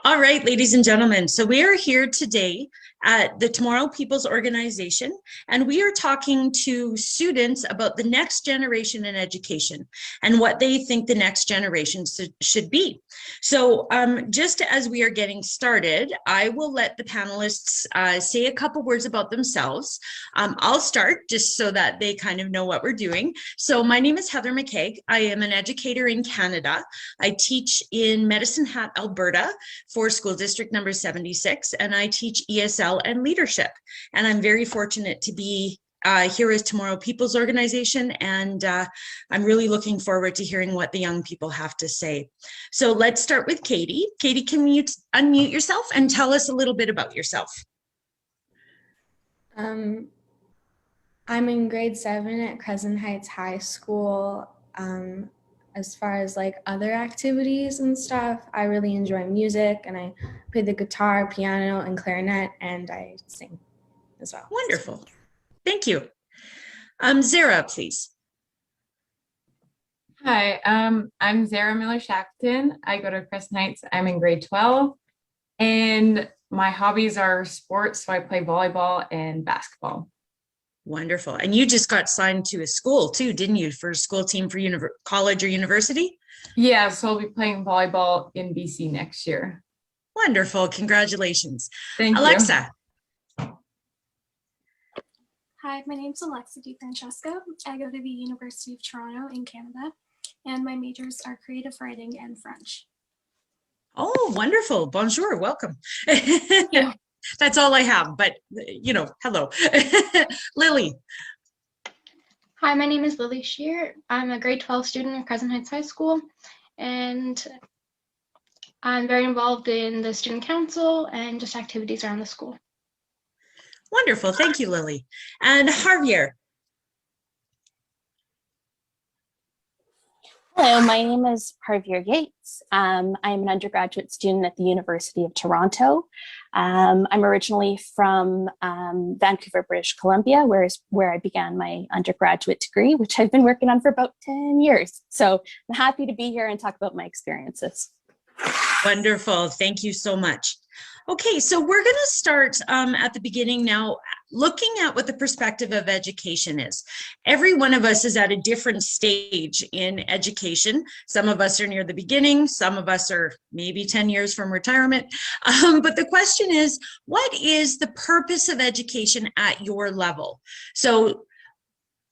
All right, ladies and gentlemen, so we are here today at the Tomorrow People's Organization, and we are talking to students about the next generation in education and what they think the next generation should be. So just as we are getting started, I will let the panelists say a couple words about themselves. I'll start just so that they kind of know what we're doing. So my name is Heather McCaig. I am an educator in Canada. I teach in Medicine Hat, Alberta, for school district number 76, and I teach ESL and leadership. And I'm very fortunate to be here as Tomorrow People's Organization, and I'm really looking forward to hearing what the young people have to say. So let's start with Katie. Katie, can you unmute yourself and tell us a little bit about yourself? I'm in grade 7 at Crescent Heights High School. As far as like other activities and stuff, I really enjoy music, and I play the guitar, piano, and clarinet, and I sing as well. Wonderful. Thank you. Zaira, please. Hi, I'm Zaira Miller-Shackleton. I go to Crescent Heights. I'm in grade 12, and my hobbies are sports, so I play volleyball and basketball. Wonderful. And you just got signed to a school too, didn't you, for a school team for college or university? Yeah, so I'll be playing volleyball in BC next year. Wonderful. Congratulations. Thank you. Alexa. Hi, my name's Alexa DiFrancesco. I go to the University of Toronto in Canada, and my majors are creative writing and French. Oh, wonderful. Bonjour. Welcome. Yeah. That's all I have, but you know, hello. Lily. Hi, my name is Lily Schaerer. I'm a grade 12 student at Crescent Heights High School, and I'm very involved in the student council and just activities around the school. Wonderful. Thank you, Lily. And Harveer. Hello, my name is Harveer Yeates. I'm an undergraduate student at the University of Toronto. I'm originally from Vancouver, British Columbia, where I began my undergraduate degree, which I've been working on for about 10 years. So I'm happy to be here and talk about my experiences. Wonderful. Thank you so much. Okay, so we're going to start at the beginning now, looking at what the perspective of education is. Every one of us is at a different stage in education. Some of us are near the beginning, some of us are maybe 10 years from retirement. But the question is, what is the purpose of education at your level? So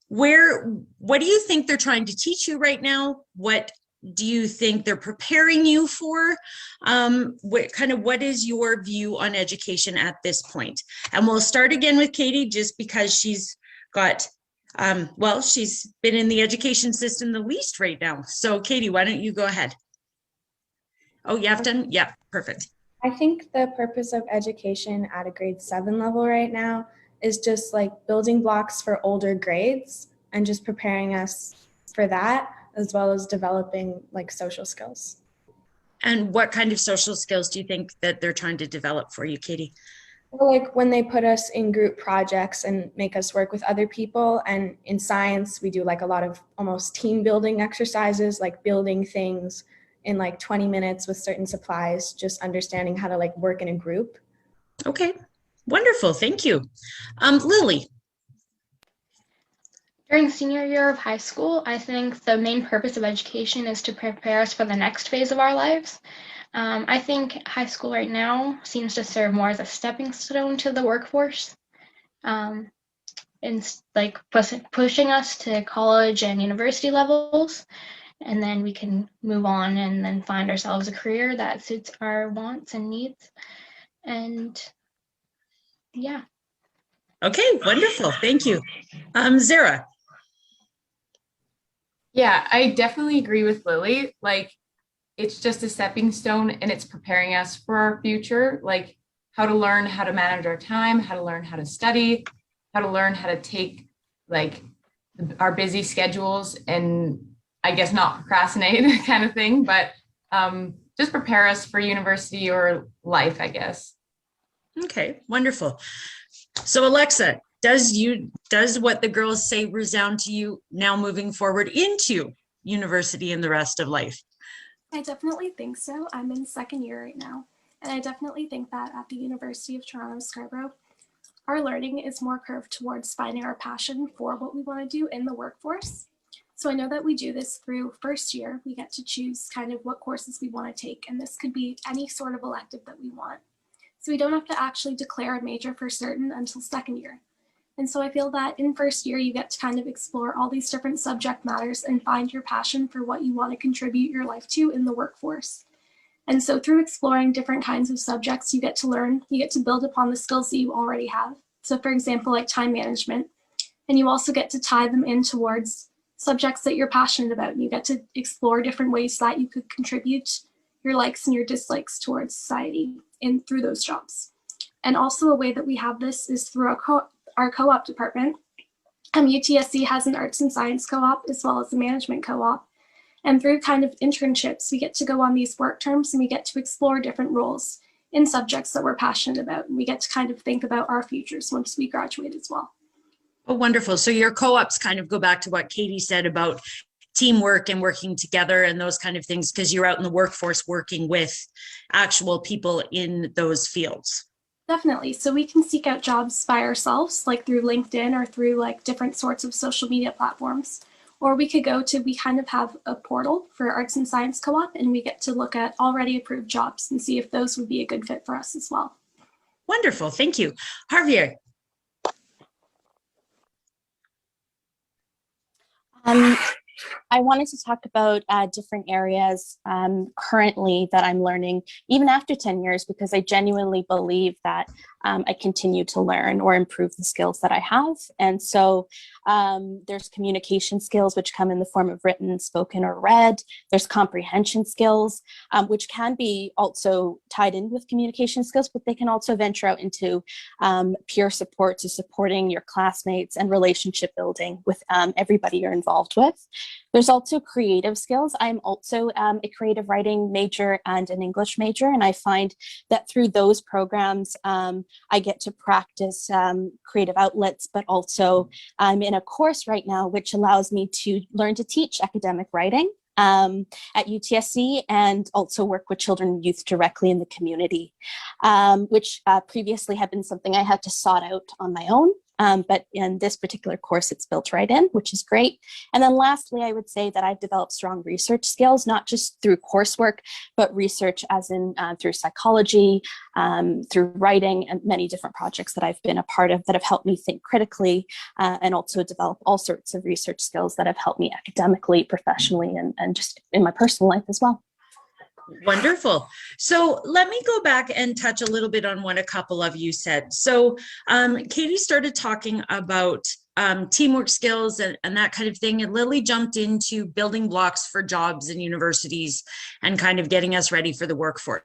what do you think they're trying to teach you right now? What do you think they're preparing you for? What is your view on education at this point? And we'll start again with Katie, just because she's got, she's been in the education system the least right now. So Katie, why don't you go ahead? Oh, you have done? Yeah, perfect. I think the purpose of education at a grade 7 level right now is just like building blocks for older grades and just preparing us for that, as well as developing like social skills. And what kind of social skills do you think that they're trying to develop for you, Katie? Well, like when they put us in group projects and make us work with other people, and in science, we do like a lot of almost team building exercises, like building things in like 20 minutes with certain supplies, just understanding how to like work in a group. Okay, wonderful, thank you. Lily. During senior year of high school, I think the main purpose of education is to prepare us for the next phase of our lives. I think high school right now seems to serve more as a stepping stone to the workforce, and like pushing us to college and university levels, and then we can move on and then find ourselves a career that suits our wants and needs. And yeah. Okay, wonderful, thank you. Zaira. Yeah, I definitely agree with Lily. Like, it's just a stepping stone, and it's preparing us for our future, like how to learn how to manage our time, how to learn how to study, how to learn how to take like our busy schedules and I guess not procrastinate kind of thing, but just prepare us for university or life, I guess. Okay, wonderful. So Alexa, does what the girls say resound to you now moving forward into university and the rest of life? I definitely think so. I'm in second year right now, And I definitely think that at the University of Toronto, Scarborough, our learning is more curved towards finding our passion for what we want to do in the workforce. So I know that we do this through first year. We get to choose kind of what courses we want to take, and this could be any sort of elective that we want. So we don't have to actually declare a major for certain until second year. And so I feel that in first year, you get to kind of explore all these different subject matters and find your passion for what you want to contribute your life to in the workforce. And so through exploring different kinds of subjects, you get to learn, you get to build upon the skills that you already have. So for example, like time management, and you also get to tie them in towards subjects that you're passionate about. And you get to explore different ways that you could contribute your likes and your dislikes towards society through those jobs. And also a way that we have this is through our co-op department. UTSC has an arts and science co-op as well as a management co-op. And through kind of internships, we get to go on these work terms and we get to explore different roles in subjects that we're passionate about. And we get to kind of think about our futures once we graduate as well. Oh, wonderful. So your co-ops kind of go back to what Katie said about teamwork and working together and those kind of things, because you're out in the workforce working with actual people in those fields. Definitely. So we can seek out jobs by ourselves, like through LinkedIn or through like different sorts of social media platforms. Or we could we kind of have a portal for Arts and Science Co-op, and we get to look at already approved jobs and see if those would be a good fit for us as well. Wonderful. Thank you. Harveer. I wanted to talk about different areas currently that I'm learning, even after 10 years, because I genuinely believe that I continue to learn or improve the skills that I have. And so there's communication skills, which come in the form of written, spoken, or read. There's comprehension skills, which can be also tied in with communication skills, but they can also venture out into peer support, to supporting your classmates and relationship building with everybody you're involved with. There's also creative skills. I'm also a creative writing major and an English major, and I find that through those programs, I get to practice creative outlets, but also I'm in a course right now which allows me to learn to teach academic writing at UTSC and also work with children and youth directly in the community, which previously had been something I had to sort out on my own. But in this particular course, it's built right in, which is great. And then lastly, I would say that I've developed strong research skills, not just through coursework, but research as in through psychology, through writing, and many different projects that I've been a part of that have helped me think critically and also develop all sorts of research skills that have helped me academically, professionally, and just in my personal life as well. Wonderful. So let me go back and touch a little bit on what a couple of you said. So Katie started talking about teamwork skills and that kind of thing. And Lily jumped into building blocks for jobs in universities and kind of getting us ready for the workforce.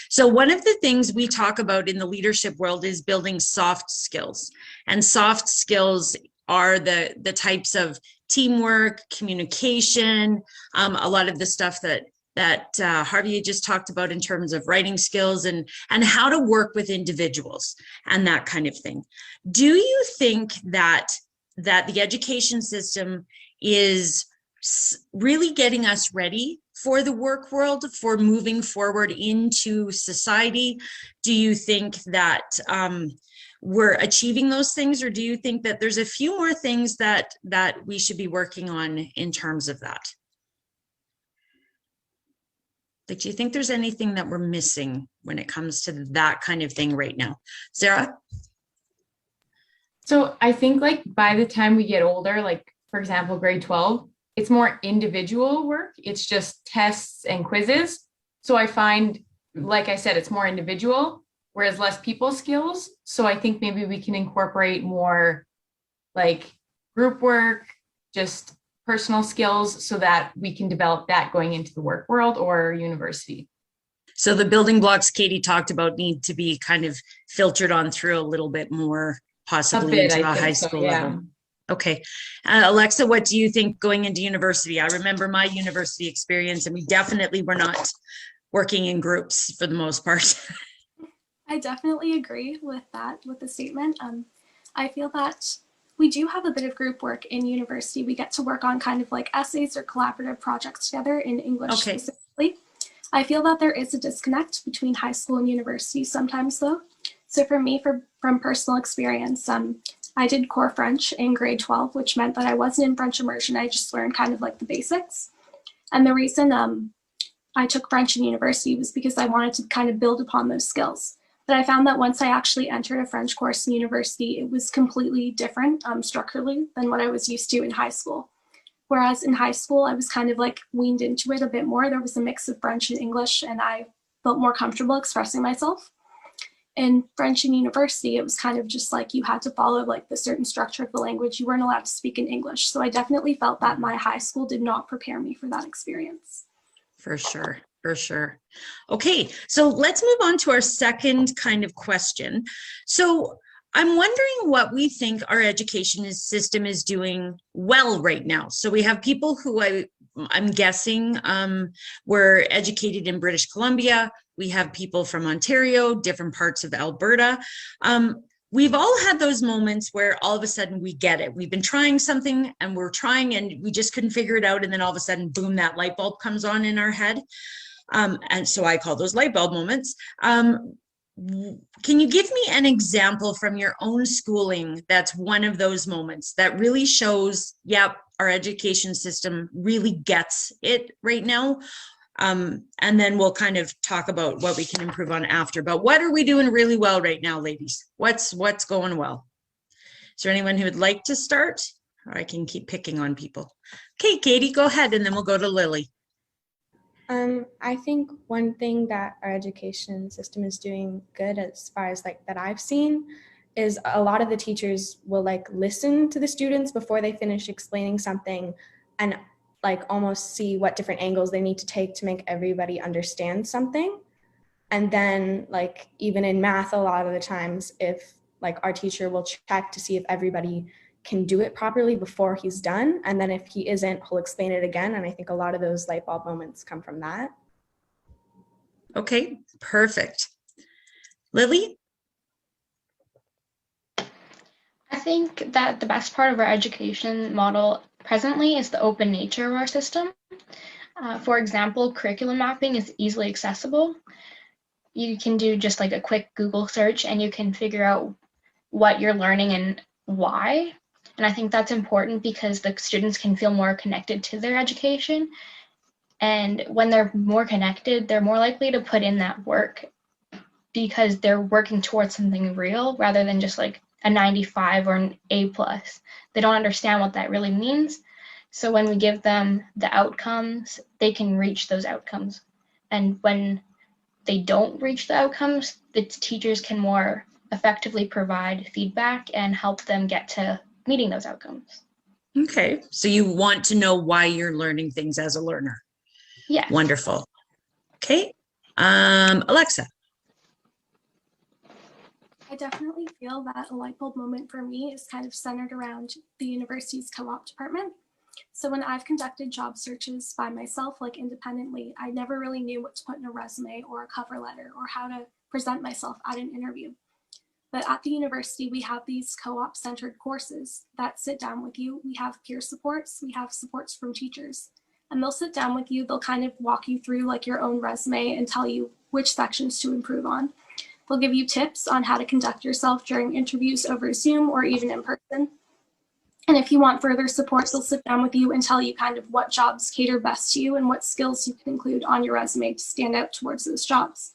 So one of the things we talk about in the leadership world is building soft skills. And soft skills are the types of teamwork, communication, a lot of the stuff that Harvey just talked about in terms of writing skills and how to work with individuals and that kind of thing. Do you think that the education system is really getting us ready for the work world, for moving forward into society? Do you think that we're achieving those things, or do you think that there's a few more things that we should be working on in terms of that? Like, do you think there's anything that we're missing when it comes to that kind of thing right now? Zaira? So I think like by the time we get older, like for example, grade 12, it's more individual work. It's just tests and quizzes. So I find, like I said, it's more individual, whereas less people skills. So I think maybe we can incorporate more like group work, just personal skills, so that we can develop that going into the work world or university. So the building blocks Katie talked about need to be kind of filtered on through a little bit more, possibly into the high school level. Okay. Alexa, what do you think going into university? I remember my university experience, and we definitely were not working in groups for the most part. I definitely agree with that, with the statement. I feel that we do have a bit of group work in university. We get to work on kind of like essays or collaborative projects together in English specifically. I feel that there is a disconnect between high school and university sometimes though. So for me, from personal experience, I did core French in grade 12, which meant that I wasn't in French immersion. I just learned kind of like the basics. And the reason I took French in university was because I wanted to kind of build upon those skills. But I found that once I actually entered a French course in university, it was completely different structurally than what I was used to in high school. Whereas in high school, I was kind of like weaned into it a bit more. There was a mix of French and English, and I felt more comfortable expressing myself. In French in university, it was kind of just like you had to follow like the certain structure of the language. You weren't allowed to speak in English. So I definitely felt that my high school did not prepare me for that experience. For sure. For sure. Okay, so let's move on to our second kind of question. So I'm wondering what we think our education system is doing well right now. So we have people who I'm guessing were educated in British Columbia. We have people from Ontario, different parts of Alberta. We've all had those moments where all of a sudden we get it. We've been trying something and we're trying and we just couldn't figure it out. And then all of a sudden, boom, that light bulb comes on in our head. And so I call those light bulb moments. Can you give me an example from your own schooling that's one of those moments that really shows, yep, our education system really gets it right now? And then we'll kind of talk about what we can improve on after. But what are we doing really well right now, ladies? What's going well? Is there anyone who would like to start? Or I can keep picking on people. Okay, Katie, go ahead, and then we'll go to Lily. I think one thing that our education system is doing good as far as like that I've seen is a lot of the teachers will like listen to the students before they finish explaining something and like almost see what different angles they need to take to make everybody understand something. And then like even in math, a lot of the times if like our teacher will check to see if everybody can do it properly before he's done. And then if he isn't, he'll explain it again. And I think a lot of those light bulb moments come from that. Okay, perfect. Lily? I think that the best part of our education model presently is the open nature of our system. For example, curriculum mapping is easily accessible. You can do just like a quick Google search and you can figure out what you're learning and why. And I think that's important because the students can feel more connected to their education. And when they're more connected, they're more likely to put in that work because they're working towards something real rather than just like a 95 or an A+. They don't understand what that really means. So when we give them the outcomes, they can reach those outcomes. And when they don't reach the outcomes, the teachers can more effectively provide feedback and help them get to meeting those outcomes. Okay, so you want to know why you're learning things as a learner. Yeah. Wonderful. Okay, Alexa. I definitely feel that a light bulb moment for me is kind of centered around the university's co-op department. So when I've conducted job searches by myself, like independently, I never really knew what to put in a resume or a cover letter or how to present myself at an interview. But at the university, we have these co-op centered courses that sit down with you. We have peer supports, we have supports from teachers, and they'll sit down with you. They'll kind of walk you through like your own resume and tell you which sections to improve on. They'll give you tips on how to conduct yourself during interviews over Zoom or even in person. And if you want further support, they'll sit down with you and tell you kind of what jobs cater best to you and what skills you can include on your resume to stand out towards those jobs.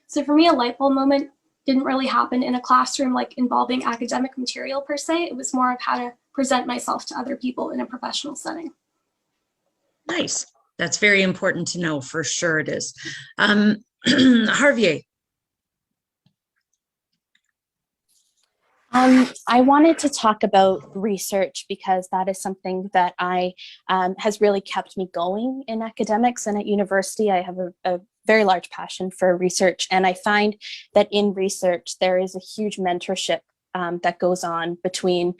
So for me, a light bulb moment didn't really happen in a classroom like involving academic material per se. It was more of how to present myself to other people in a professional setting. Nice. That's very important to know, for sure it is. Harveer. I wanted to talk about research because that is something that has really kept me going in academics, and at university I have a very large passion for research, and I find that in research there is a huge mentorship that goes on between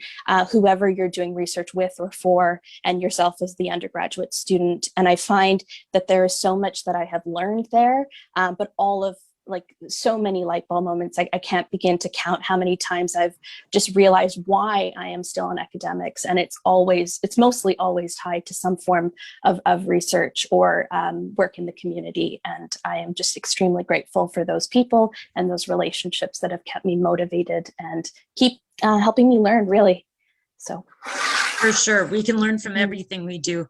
whoever you're doing research with or for and yourself as the undergraduate student. And I find that there is so much that I have learned there, but all of like so many light bulb moments. I can't begin to count how many times I've just realized why I am still in academics. And it's mostly always tied to some form of research or work in the community. And I am just extremely grateful for those people and those relationships that have kept me motivated and keep helping me learn, really. So. For sure. We can learn from everything we do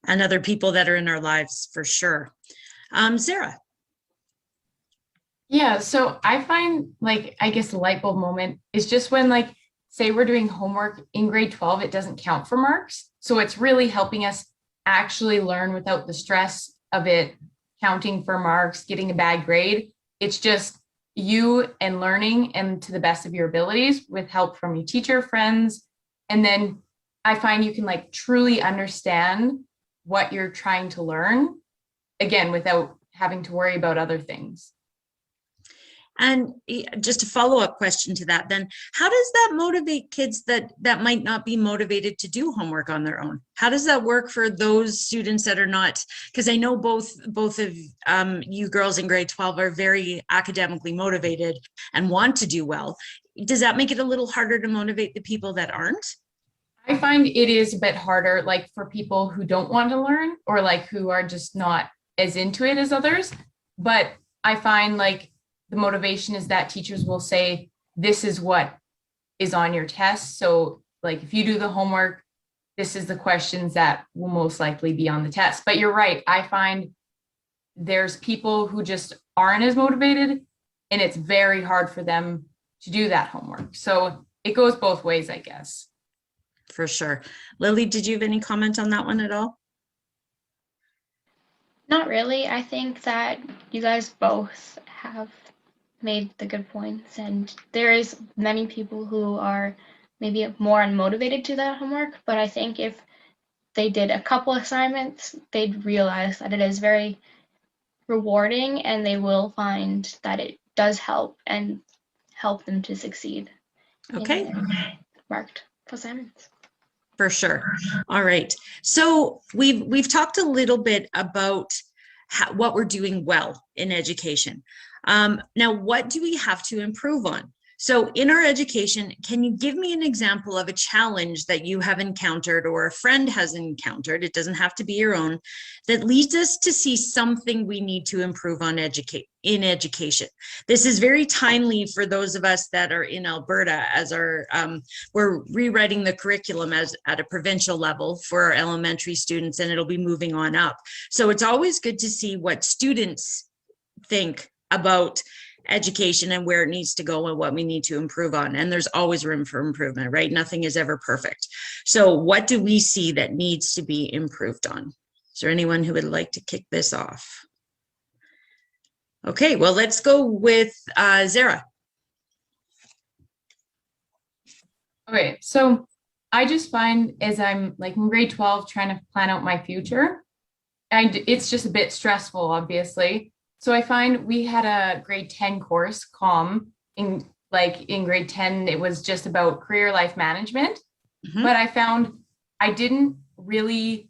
and other people that are in our lives, for sure. Zaira. Yeah, so I find, like, I guess the light bulb moment is just when, like, say we're doing homework in grade 12, it doesn't count for marks. So it's really helping us actually learn without the stress of it counting for marks, getting a bad grade. It's just you and learning and to the best of your abilities with help from your teacher, friends. And then I find you can, like, truly understand what you're trying to learn, again, without having to worry about other things. And just a follow-up question to that, then, how does that motivate kids that might not be motivated to do homework on their own? How does that work for those students that are not? Because I know both of you girls in grade 12 are very academically motivated and want to do well. Does that make it a little harder to motivate the people that aren't? I find it is a bit harder, like, for people who don't want to learn or, like, who are just not as into it as others. But I find, like, the motivation is that teachers will say, this is what is on your test. So, like, if you do the homework, this is the questions that will most likely be on the test. But you're right. I find there's people who just aren't as motivated, and it's very hard for them to do that homework. So it goes both ways, I guess. For sure. Lily, did you have any comment on that one at all? Not really. I think that you guys both have made the good points, and there is many people who are maybe more unmotivated to that homework, but I think if they did a couple assignments, they'd realize that it is very rewarding, and they will find that it does help and help them to succeed. Okay. In their marked assignments. For sure. All right. So we've talked a little bit about what we're doing well in education. Now, what do we have to improve on? So in our education, can you give me an example of a challenge that you have encountered or a friend has encountered, it doesn't have to be your own, that leads us to see something we need to improve on in education? This is very timely for those of us that are in Alberta, as we're rewriting the curriculum at a provincial level for our elementary students, and it'll be moving on up. So it's always good to see what students think about education and where it needs to go and what we need to improve on. And there's always room for improvement, right? Nothing is ever perfect. So what do we see that needs to be improved on? Is there anyone who would like to kick this off? Okay, well, let's go with Zaira. Okay, so I just find as I'm, like, in grade 12 trying to plan out my future, and it's just a bit stressful, obviously. So I find we had a grade 10 course, in grade 10, it was just about career life management. Mm-hmm. But I found I didn't really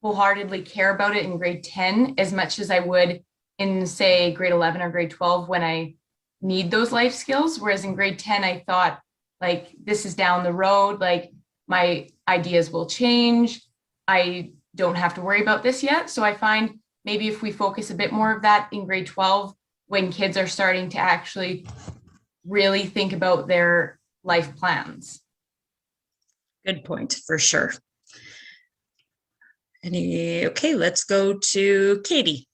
wholeheartedly care about it in grade 10 as much as I would in, say, grade 11 or grade 12 when I need those life skills. Whereas in grade 10, I thought, like, this is down the road, like, my ideas will change. I don't have to worry about this yet. So I find maybe if we focus a bit more of that in grade 12, when kids are starting to actually really think about their life plans. Good point, for sure. Okay, let's go to Katie.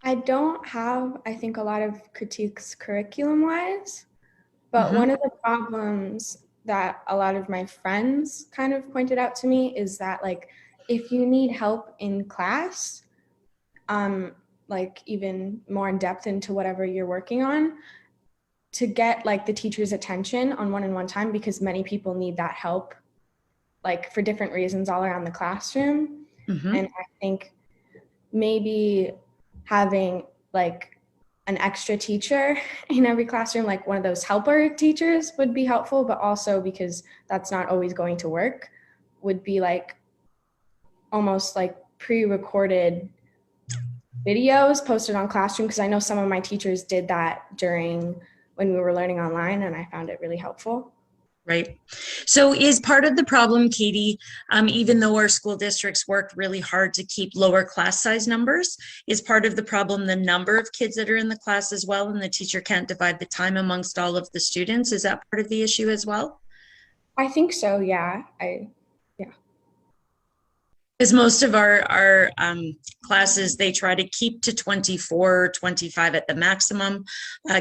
I don't have, I think, a lot of critiques curriculum-wise, but one of the problems that a lot of my friends kind of pointed out to me is that, like, if you need help in class, like, even more in depth into whatever you're working on, to get, like, the teacher's attention on one-on-one time, because many people need that help, like, for different reasons all around the classroom. And I think maybe having, like, an extra teacher in every classroom, like one of those helper teachers, would be helpful, but also, because that's not always going to work, would be, like, almost like pre-recorded videos posted on Classroom, because I know some of my teachers did that during when we were learning online, and I found it really helpful. Right. So is part of the problem, Katie, even though our school districts worked really hard to keep lower class size numbers, is part of the problem the number of kids that are in the class as well, and the teacher can't divide the time amongst all of the students? Is that part of the issue as well? I think so, yeah. Because most of our classes, they try to keep to 24, 25 at the maximum,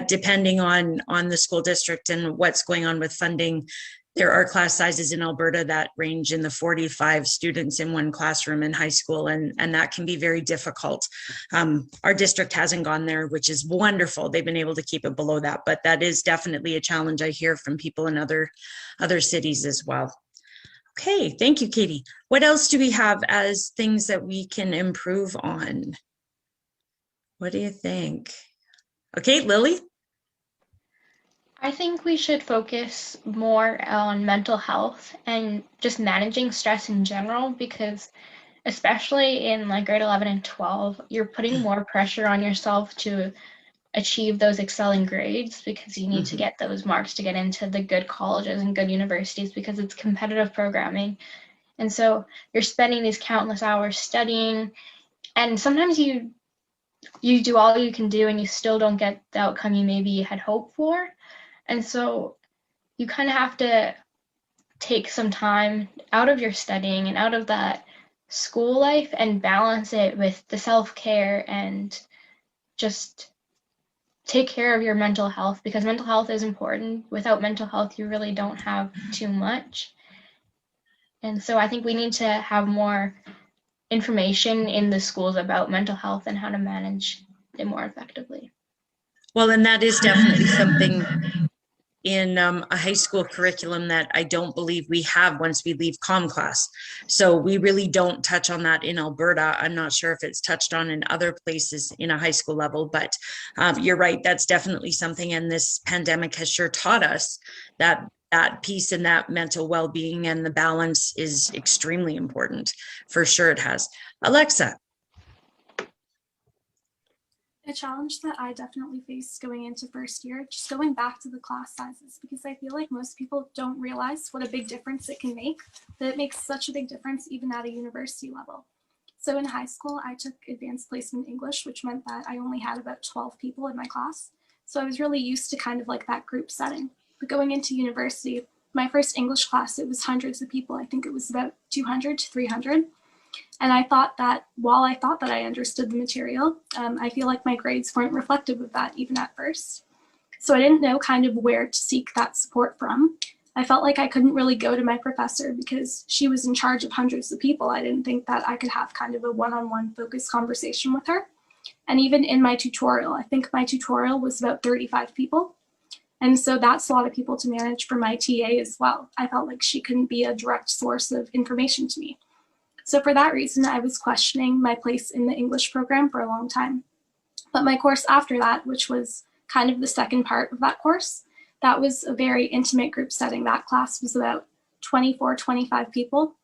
depending on the school district and what's going on with funding. There are class sizes in Alberta that range in the 45 students in one classroom in high school, and that can be very difficult. Our district hasn't gone there, which is wonderful. They've been able to keep it below that, but that is definitely a challenge I hear from people in other cities as well. Okay, thank you, Katie. What else do we have as things that we can improve on? What do you think? Okay, Lily? I think we should focus more on mental health and just managing stress in general, because especially in like grade 11 and 12, you're putting more pressure on yourself to achieve those excelling grades, because you need to get those marks to get into the good colleges and good universities, because it's competitive programming. And so you're spending these countless hours studying, and sometimes you do all you can do and you still don't get the outcome you maybe had hoped for. And so you kind of have to take some time out of your studying and out of that school life and balance it with the self-care and just take care of your mental health, because mental health is important. Without mental health, you really don't have too much. And so I think we need to have more information in the schools about mental health and how to manage it more effectively. Well, and that is definitely something in a high school curriculum that I don't believe we have once we leave comm class. So we really don't touch on that in Alberta. I'm not sure if it's touched on in other places in a high school level, but you're right, that's definitely something. And this pandemic has sure taught us that piece and that mental well-being and the balance is extremely important. For sure it has. Alexa. A challenge that I definitely faced going into first year, just going back to the class sizes, because I feel like most people don't realize what a big difference it can make, that it makes such a big difference even at a university level. So in high school, I took advanced placement English, which meant that I only had about 12 people in my class. So I was really used to kind of like that group setting. But going into university, my first English class, it was hundreds of people. I think it was about 200 to 300. And I thought that while I thought that I understood the material, I feel like my grades weren't reflective of that even at first. So I didn't know kind of where to seek that support from. I felt like I couldn't really go to my professor because she was in charge of hundreds of people. I didn't think that I could have kind of a one-on-one focused conversation with her. And even in my tutorial, I think my tutorial was about 35 people. And so that's a lot of people to manage for my TA as well. I felt like she couldn't be a direct source of information to me. So for that reason, I was questioning my place in the English program for a long time. But my course after that, which was kind of the second part of that course, that was a very intimate group setting. That class was about 24, 25 people.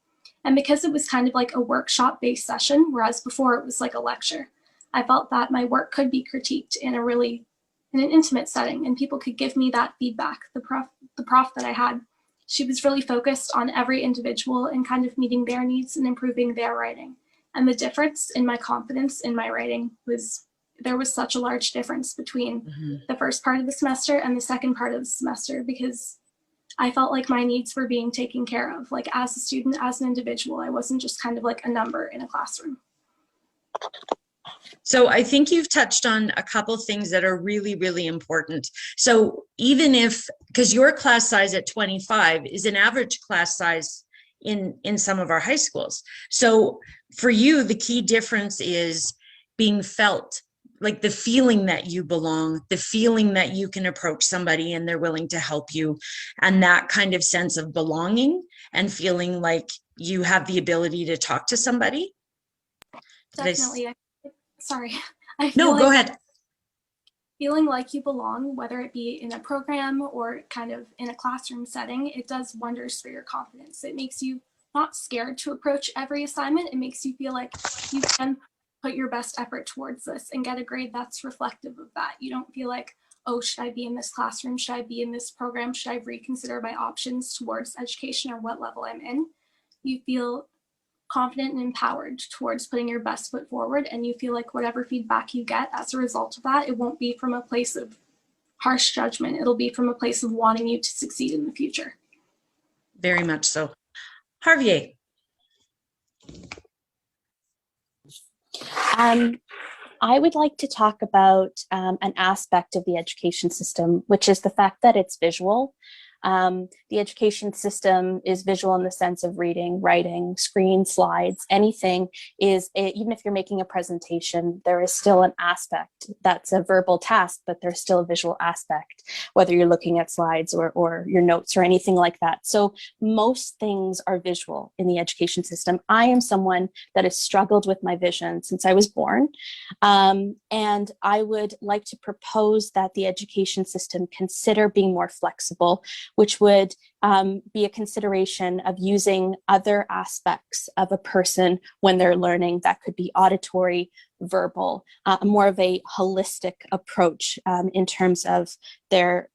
And because it was kind of like a workshop-based session, whereas before it was like a lecture, I felt that my work could be critiqued in an intimate setting, and people could give me that feedback. The prof that I had, she was really focused on every individual and kind of meeting their needs and improving their writing. And the difference in my confidence in my writing was, there was such a large difference between the first part of the semester and the second part of the semester, because I felt like my needs were being taken care of. Like as a student, as an individual, I wasn't just kind of like a number in a classroom. So I think you've touched on a couple things that are really, really important. So even if, because your class size at 25 is an average class size in some of our high schools. So for you, the key difference is being felt, like the feeling that you belong, the feeling that you can approach somebody and they're willing to help you, and that kind of sense of belonging and feeling like you have the ability to talk to somebody. Definitely. Sorry. No, go ahead. Feeling like you belong, whether it be in a program or kind of in a classroom setting, it does wonders for your confidence. It makes you not scared to approach every assignment. It makes you feel like you can put your best effort towards this and get a grade that's reflective of that. You don't feel like, oh, should I be in this classroom? Should I be in this program? Should I reconsider my options towards education or what level I'm in? You feel confident and empowered towards putting your best foot forward, and you feel like whatever feedback you get as a result of that, it won't be from a place of harsh judgment. It'll be from a place of wanting you to succeed in the future. Very much so. Harveer. I would like to talk about an aspect of the education system, which is the fact that it's visual. The education system is visual in the sense of reading, writing, screen, slides, anything even if you're making a presentation, there is still an aspect that's a verbal task, but there's still a visual aspect, whether you're looking at slides or your notes or anything like that. So most things are visual in the education system. I am someone that has struggled with my vision since I was born. And I would like to propose that the education system consider being more flexible, which would be a consideration of using other aspects of a person when they're learning. That could be auditory, verbal, more of a holistic approach in terms of their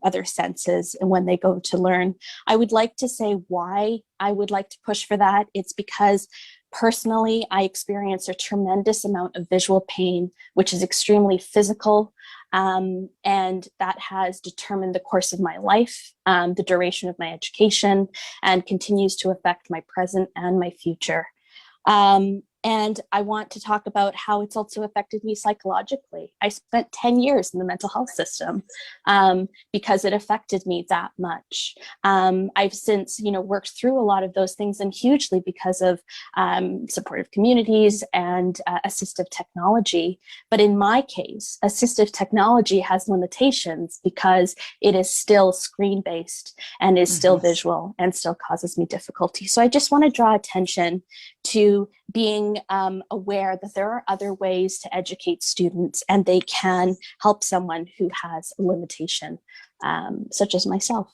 other senses and when they go to learn. I would like to say why I would like to push for that. It's because personally, I experience a tremendous amount of visual pain, which is extremely physical. And that has determined the course of my life, the duration of my education, and continues to affect my present and my future. And I want to talk about how it's also affected me psychologically. I spent 10 years in the mental health system because it affected me that much. I've since, worked through a lot of those things, and hugely because of supportive communities and assistive technology. But in my case, assistive technology has limitations because it is still screen-based and is still visual and still causes me difficulty. So I just want to draw attention to being aware that there are other ways to educate students, and they can help someone who has a limitation, such as myself.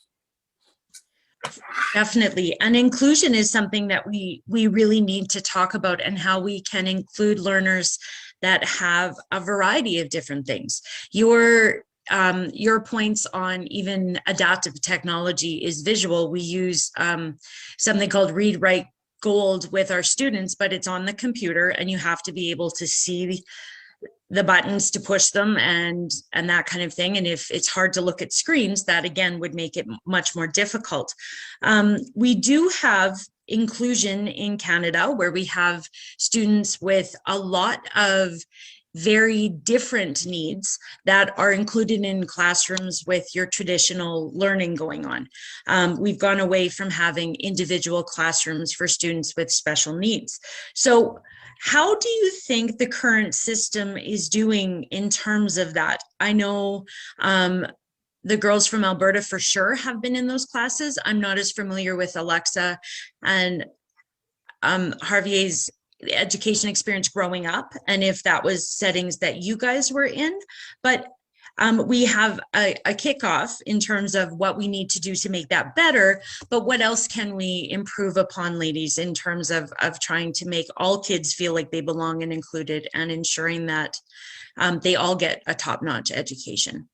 Definitely. And inclusion is something that we really need to talk about, and how we can include learners that have a variety of different things. Your points on even adaptive technology is visual. We use something called Read, Write, Gold with our students, but it's on the computer, and you have to be able to see the buttons to push them and that kind of thing. And if it's hard to look at screens, that again would make it much more difficult. We do have inclusion in Canada, where we have students with a lot of very different needs that are included in classrooms with your traditional learning going on. We've gone away from having individual classrooms for students with special needs. So how do you think the current system is doing in terms of that? I know the girls from Alberta for sure have been in those classes. I'm not as familiar with Alexa and Harveer's education experience growing up, and if that was settings that you guys were in, but we have a kickoff in terms of what we need to do to make that better. But what else can we improve upon, ladies, in terms of trying to make all kids feel like they belong and included, and ensuring that they all get a top-notch education?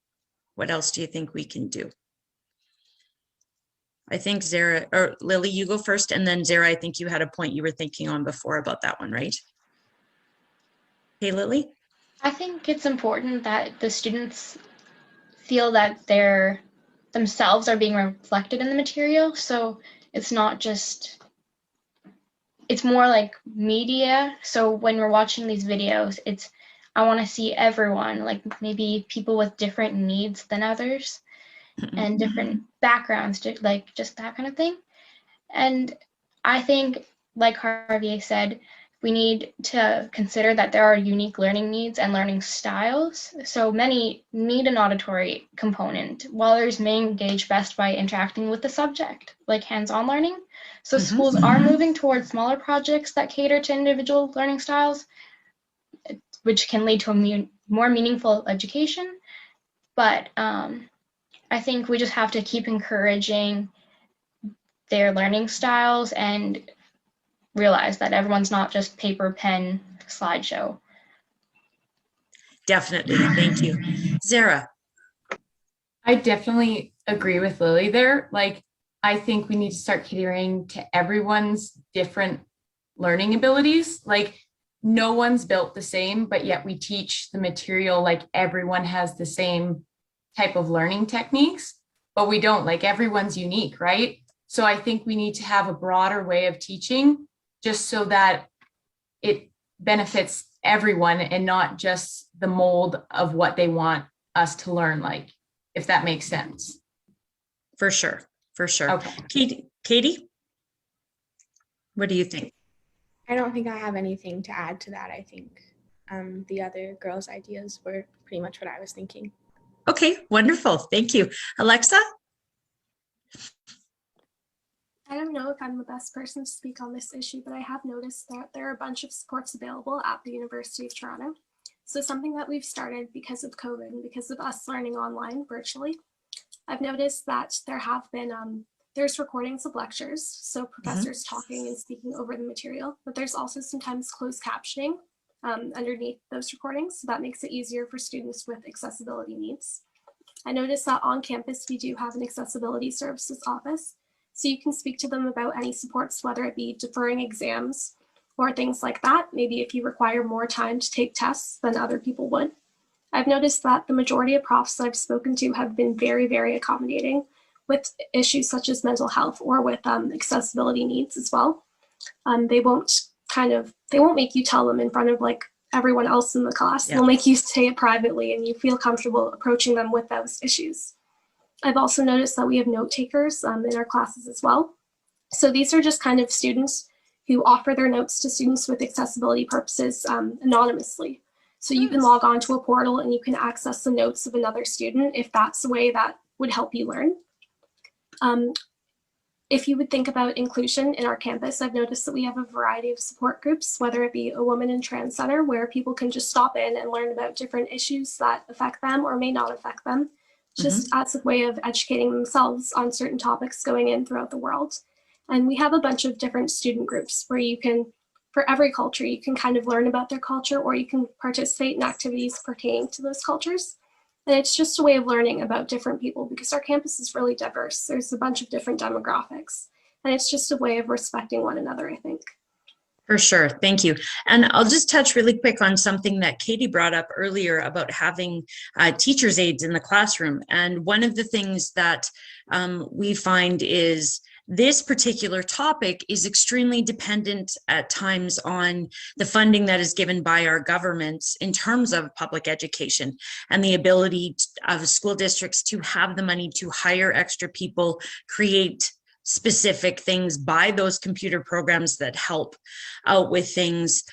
What else do you think we can do? I think Zaira, or Lily, you go first, and then Zaira, I think you had a point you were thinking on before about that one, right? Hey, Lily? I think it's important that the students feel that they're themselves are being reflected in the material. So it's not just, it's more like media. So when we're watching these videos, I want to see everyone, like maybe people with different needs than others and different backgrounds, like just that kind of thing. And I think, like Harveer said, we need to consider that there are unique learning needs and learning styles. So many need an auditory component, while others may engage best by interacting with the subject, like hands-on learning. So schools are moving towards smaller projects that cater to individual learning styles, which can lead to a more meaningful education. But I think we just have to keep encouraging their learning styles and realize that everyone's not just paper, pen, slideshow. Definitely. Thank you. Zaira. I definitely agree with Lily there. Like, I think we need to start catering to everyone's different learning abilities. Like, no one's built the same, but yet we teach the material like everyone has the same type of learning techniques, but we don't. Like, everyone's unique, right? So I think we need to have a broader way of teaching just so that it benefits everyone and not just the mold of what they want us to learn, like, if that makes sense. For sure. For sure. Okay. Katie, what do you think? I don't think I have anything to add to that. I think the other girls' ideas were pretty much what I was thinking. Okay, wonderful. Thank you. Alexa? I don't know if I'm the best person to speak on this issue, but I have noticed that there are a bunch of supports available at the University of Toronto. So something that we've started because of COVID and because of us learning online virtually, I've noticed that there have been, there's recordings of lectures, so professors talking and speaking over the material, but there's also sometimes closed captioning underneath those recordings. So that makes it easier for students with accessibility needs. I noticed that on campus, we do have an accessibility services office. So you can speak to them about any supports, whether it be deferring exams or things like that. Maybe if you require more time to take tests than other people would. I've noticed that the majority of profs that I've spoken to have been very, very accommodating with issues such as mental health or with accessibility needs as well. They won't make you tell them in front of like everyone else in the class. Yeah. They'll make you say it privately and you feel comfortable approaching them with those issues. I've also noticed that we have note takers in our classes as well. So these are just kind of students who offer their notes to students with accessibility purposes anonymously. So you can log on to a portal and you can access the notes of another student if that's the way that would help you learn. If you would think about inclusion in our campus, I've noticed that we have a variety of support groups, whether it be a Women in Trans Center, where people can just stop in and learn about different issues that affect them or may not affect them, just as a way of educating themselves on certain topics going in throughout the world. And we have a bunch of different student groups where you can, for every culture, you can kind of learn about their culture or you can participate in activities pertaining to those cultures. And it's just a way of learning about different people because our campus is really diverse. There's a bunch of different demographics and it's just a way of respecting one another, I think. For sure. Thank you. And I'll just touch really quick on something that Katie brought up earlier about having teacher's aides in the classroom. And one of the things that we find is this particular topic is extremely dependent at times on the funding that is given by our governments in terms of public education and the ability of school districts to have the money to hire extra people, create specific things, buy those computer programs that help out with things,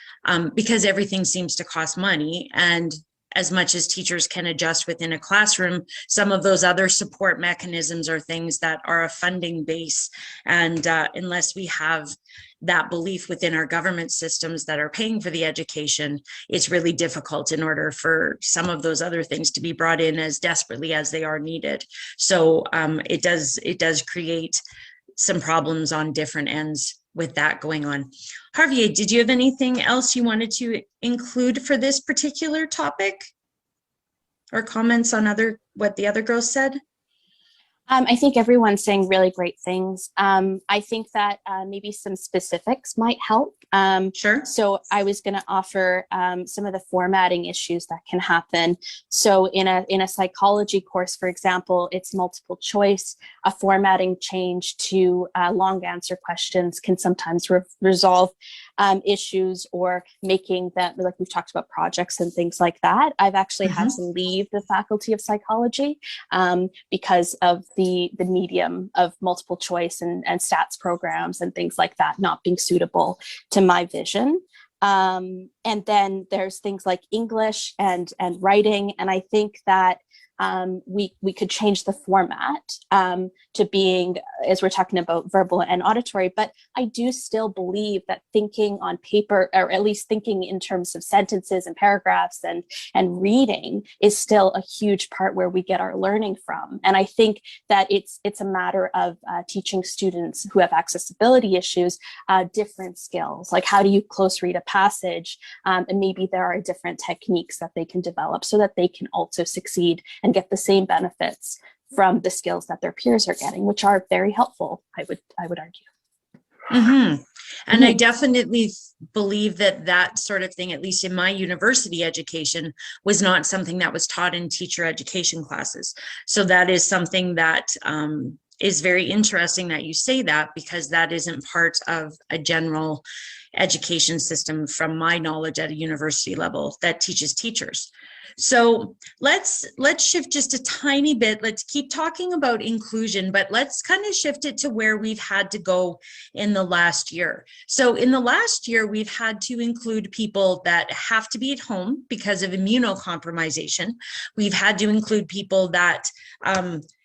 because everything seems to cost money. And as much as teachers can adjust within a classroom, some of those other support mechanisms are things that are a funding base. And unless we have that belief within our government systems that are paying for the education, it's really difficult in order for some of those other things to be brought in as desperately as they are needed. So it does create some problems on different ends with that going on. Harveer, did you have anything else you wanted to include for this particular topic or comments on what the other girls said? I think everyone's saying really great things. I think that maybe some specifics might help. Sure. So I was going to offer some of the formatting issues that can happen. So in a psychology course, for example, it's multiple choice. A formatting change to long answer questions can sometimes resolve issues, or making that, like we've talked about, projects and things like that. I've actually had to leave the Faculty of Psychology because of the medium of multiple choice and stats programs and things like that not being suitable to my vision. And then there's things like English and writing. And I think that we could change the format to being, as we're talking about, verbal and auditory. But I do still believe that thinking on paper, or at least thinking in terms of sentences and paragraphs and reading, is still a huge part where we get our learning from. And I think that it's a matter of teaching students who have accessibility issues different skills, like how do you close read a passage, and maybe there are different techniques that they can develop so that they can also succeed and get the same benefits from the skills that their peers are getting, which are very helpful, I would argue. Mm-hmm. And I definitely believe that that sort of thing, at least in my university education, was not something that was taught in teacher education classes. So that is something that is very interesting that you say that, because that isn't part of a general education system, from my knowledge, at a university level that teaches teachers. So let's shift just a tiny bit. Let's keep talking about inclusion, but let's kind of shift it to where we've had to go in the last year. So in the last year, we've had to include people that have to be at home because of immunocompromisation. We've had to include people that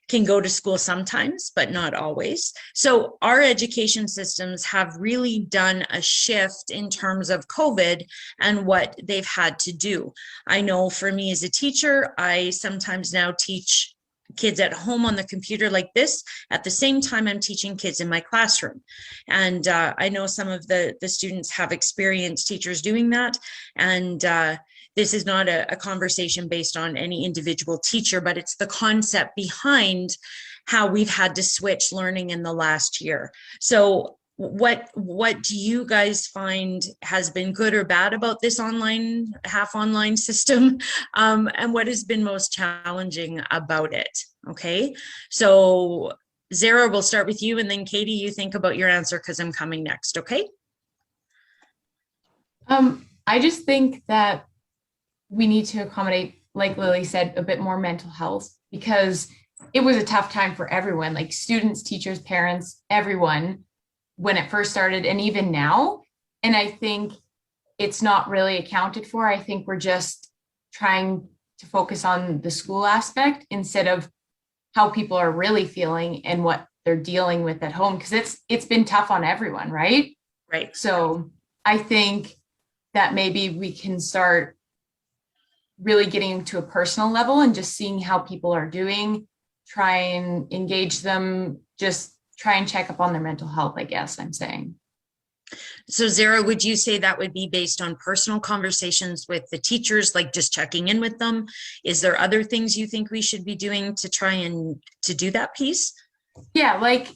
can go to school sometimes, but not always. So our education systems have really done a shift in terms of COVID and what they've had to do. I know for me as a teacher, I sometimes now teach kids at home on the computer like this at the same time I'm teaching kids in my classroom. And I know some of the students have experienced teachers doing that. And this is not a conversation based on any individual teacher, but it's the concept behind how we've had to switch learning in the last year. So what do you guys find has been good or bad about this online, half online system? And what has been most challenging about it? Okay, so Zaira, we'll start with you, and then Katie, you think about your answer because I'm coming next, okay? I just think that we need to accommodate, like Lily said, a bit more mental health, because it was a tough time for everyone, like students, teachers, parents, everyone, when it first started, and even now. And I think it's not really accounted for. I think we're just trying to focus on the school aspect instead of how people are really feeling and what they're dealing with at home, because it's been tough on everyone, right? Right. So I think that maybe we can start really getting to a personal level and just seeing how people are doing, try and engage them, just try and check up on their mental health, I guess I'm saying. So Zaira, would you say that would be based on personal conversations with the teachers, like just checking in with them? Is there other things you think we should be doing to try and to do that piece? Yeah, like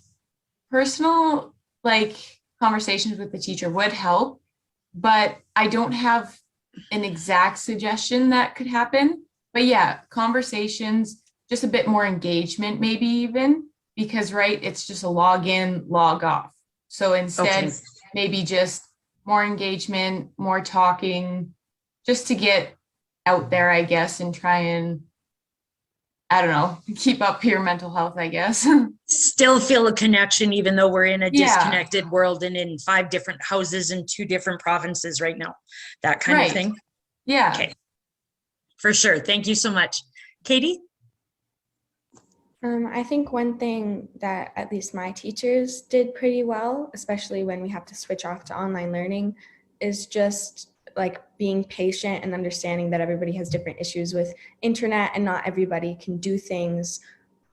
personal, like conversations with the teacher would help, but I don't have an exact suggestion that could happen. But yeah, conversations, just a bit more engagement, maybe even, because right, it's just a log in, log off. So instead, maybe just more engagement, more talking, just to get out there, I guess, and try and, I don't know, keep up your mental health, I guess. Still feel a connection, even though we're in a disconnected world and in 5 different houses in 2 different provinces right now, that kind of thing. Yeah. Okay. For sure. Thank you so much. Katie? I think one thing that at least my teachers did pretty well, especially when we have to switch off to online learning, is just like being patient and understanding that everybody has different issues with internet and not everybody can do things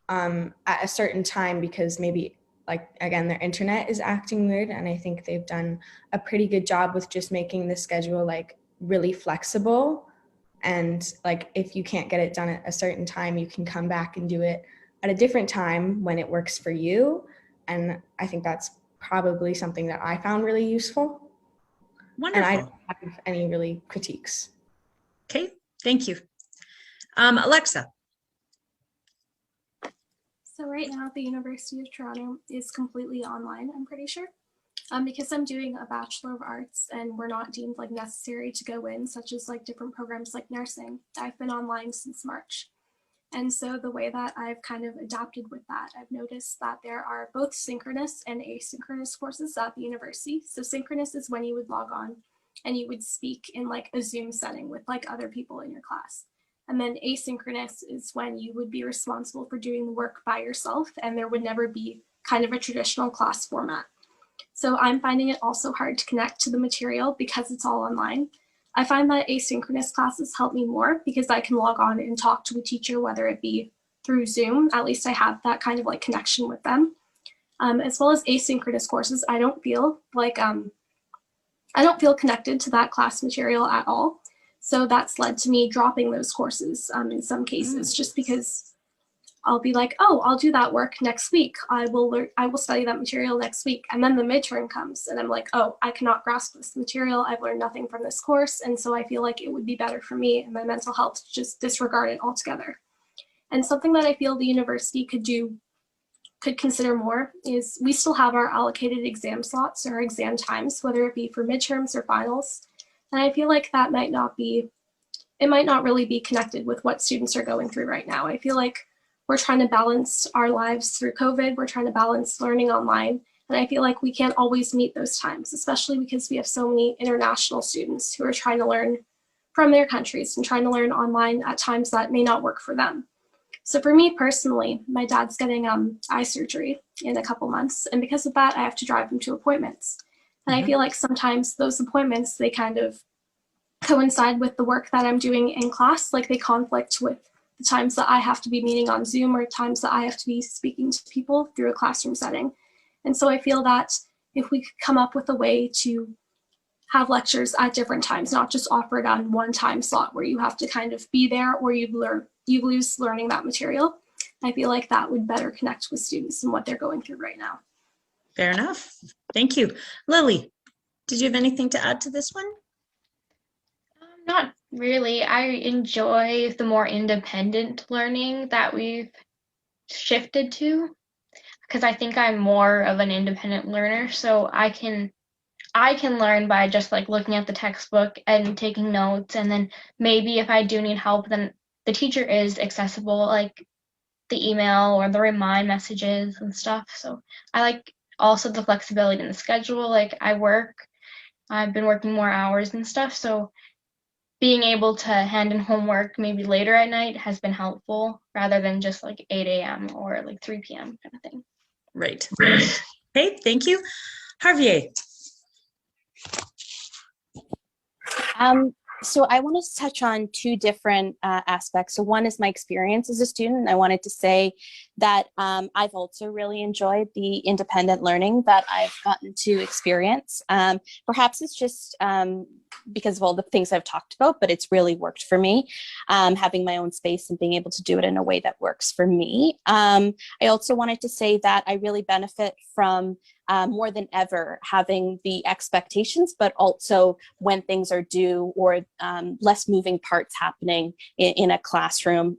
at a certain time because maybe, like, again, their internet is acting weird. And I think they've done a pretty good job with just making the schedule like really flexible. And like, if you can't get it done at a certain time, you can come back and do it at a different time when it works for you. And I think that's probably something that I found really useful. Wonderful. And I don't have any really critiques. Okay, thank you. Alexa. So right now, the University of Toronto is completely online, I'm pretty sure. Because I'm doing a Bachelor of Arts and we're not deemed like necessary to go in, such as like different programs like nursing, I've been online since March. And so the way that I've kind of adapted with that, I've noticed that there are both synchronous and asynchronous courses at the university. So synchronous is when you would log on and you would speak in like a Zoom setting with like other people in your class. And then asynchronous is when you would be responsible for doing the work by yourself, and there would never be kind of a traditional class format. So I'm finding it also hard to connect to the material because it's all online. I find that asynchronous classes help me more because I can log on and talk to a teacher, whether it be through Zoom. At least I have that kind of like connection with them. As well as asynchronous courses, I don't feel like I don't feel connected to that class material at all. So that's led to me dropping those courses in some cases, just because I'll be like, oh, I'll do that work next week. I will study that material next week. And then the midterm comes and I'm like, oh, I cannot grasp this material. I've learned nothing from this course. And so I feel like it would be better for me and my mental health to just disregard it altogether. And something that I feel the university could consider more is we still have our allocated exam slots or exam times, whether it be for midterms or finals. And I feel like that might not really be connected with what students are going through right now. I feel like we're trying to balance our lives through COVID. We're trying to balance learning online. And I feel like we can't always meet those times, especially because we have so many international students who are trying to learn from their countries and trying to learn online at times that may not work for them. So for me personally, my dad's getting eye surgery in a couple months. And because of that, I have to drive him to appointments. And I feel like sometimes those appointments, they kind of coincide with the work that I'm doing in class, like they conflict with the times that I have to be meeting on Zoom or times that I have to be speaking to people through a classroom setting. And so I feel that if we could come up with a way to have lectures at different times, not just offered on one time slot where you have to kind of be there or you lose learning that material, I feel like that would better connect with students and what they're going through right now. Fair enough. Thank you. Lily, did you have anything to add to this one? Not really. I enjoy the more independent learning that we've shifted to, because I think I'm more of an independent learner. So I can learn by just like looking at the textbook and taking notes. And then maybe if I do need help, then the teacher is accessible, like the email or the remind messages and stuff. So I like also the flexibility in the schedule. Like I've been working more hours and stuff. So being able to hand in homework maybe later at night has been helpful rather than just like 8 a.m. or like 3 p.m. kind of thing. Right. Okay, thank you. Harveer. So I wanted to touch on two different aspects. So one is my experience as a student. I wanted to say that I've also really enjoyed the independent learning that I've gotten to experience. Perhaps it's just because of all the things I've talked about, but it's really worked for me, having my own space and being able to do it in a way that works for me. I also wanted to say that I really benefit from more than ever having the expectations, but also when things are due or less moving parts happening in a classroom,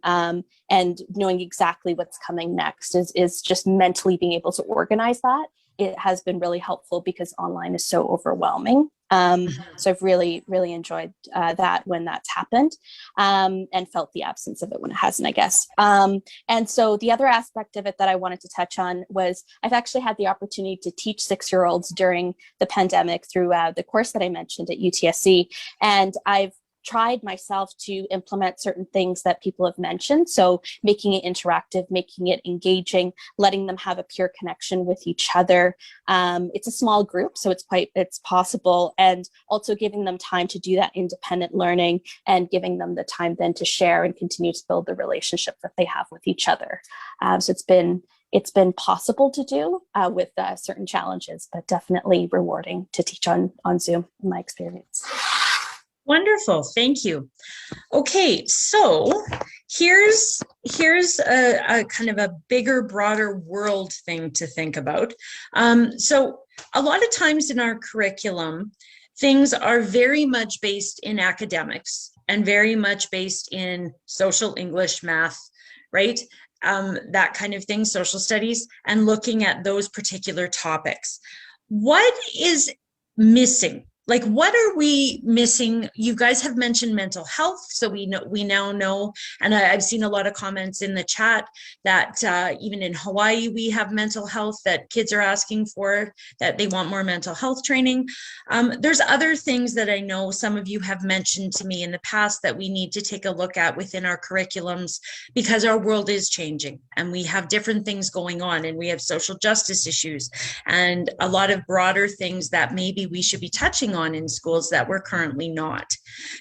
and knowing exactly what's coming next is just mentally being able to organize that. It has been really helpful because online is so overwhelming. So I've really, really enjoyed that when that's happened, and felt the absence of it when it hasn't, I guess. And so the other aspect of it that I wanted to touch on was I've actually had the opportunity to teach 6-year-olds during the pandemic through the course that I mentioned at UTSC. And I've tried myself to implement certain things that people have mentioned. So making it interactive, making it engaging, letting them have a peer connection with each other. It's a small group, so it's possible, and also giving them time to do that independent learning and giving them the time then to share and continue to build the relationship that they have with each other. So it's been possible to do with certain challenges, but definitely rewarding to teach on Zoom in my experience. Wonderful, thank you. Okay, so here's a kind of a bigger, broader world thing to think about. So a lot of times in our curriculum, things are very much based in academics and very much based in social English, math, right? That kind of thing, social studies, and looking at those particular topics. What is missing like, what are we missing? You guys have mentioned mental health, so we now know, and I've seen a lot of comments in the chat that even in Hawaii we have mental health that kids are asking for, that they want more mental health training. There's other things that I know some of you have mentioned to me in the past that we need to take a look at within our curriculums, because our world is changing and we have different things going on, and we have social justice issues and a lot of broader things that maybe we should be touching on in schools that we're currently not.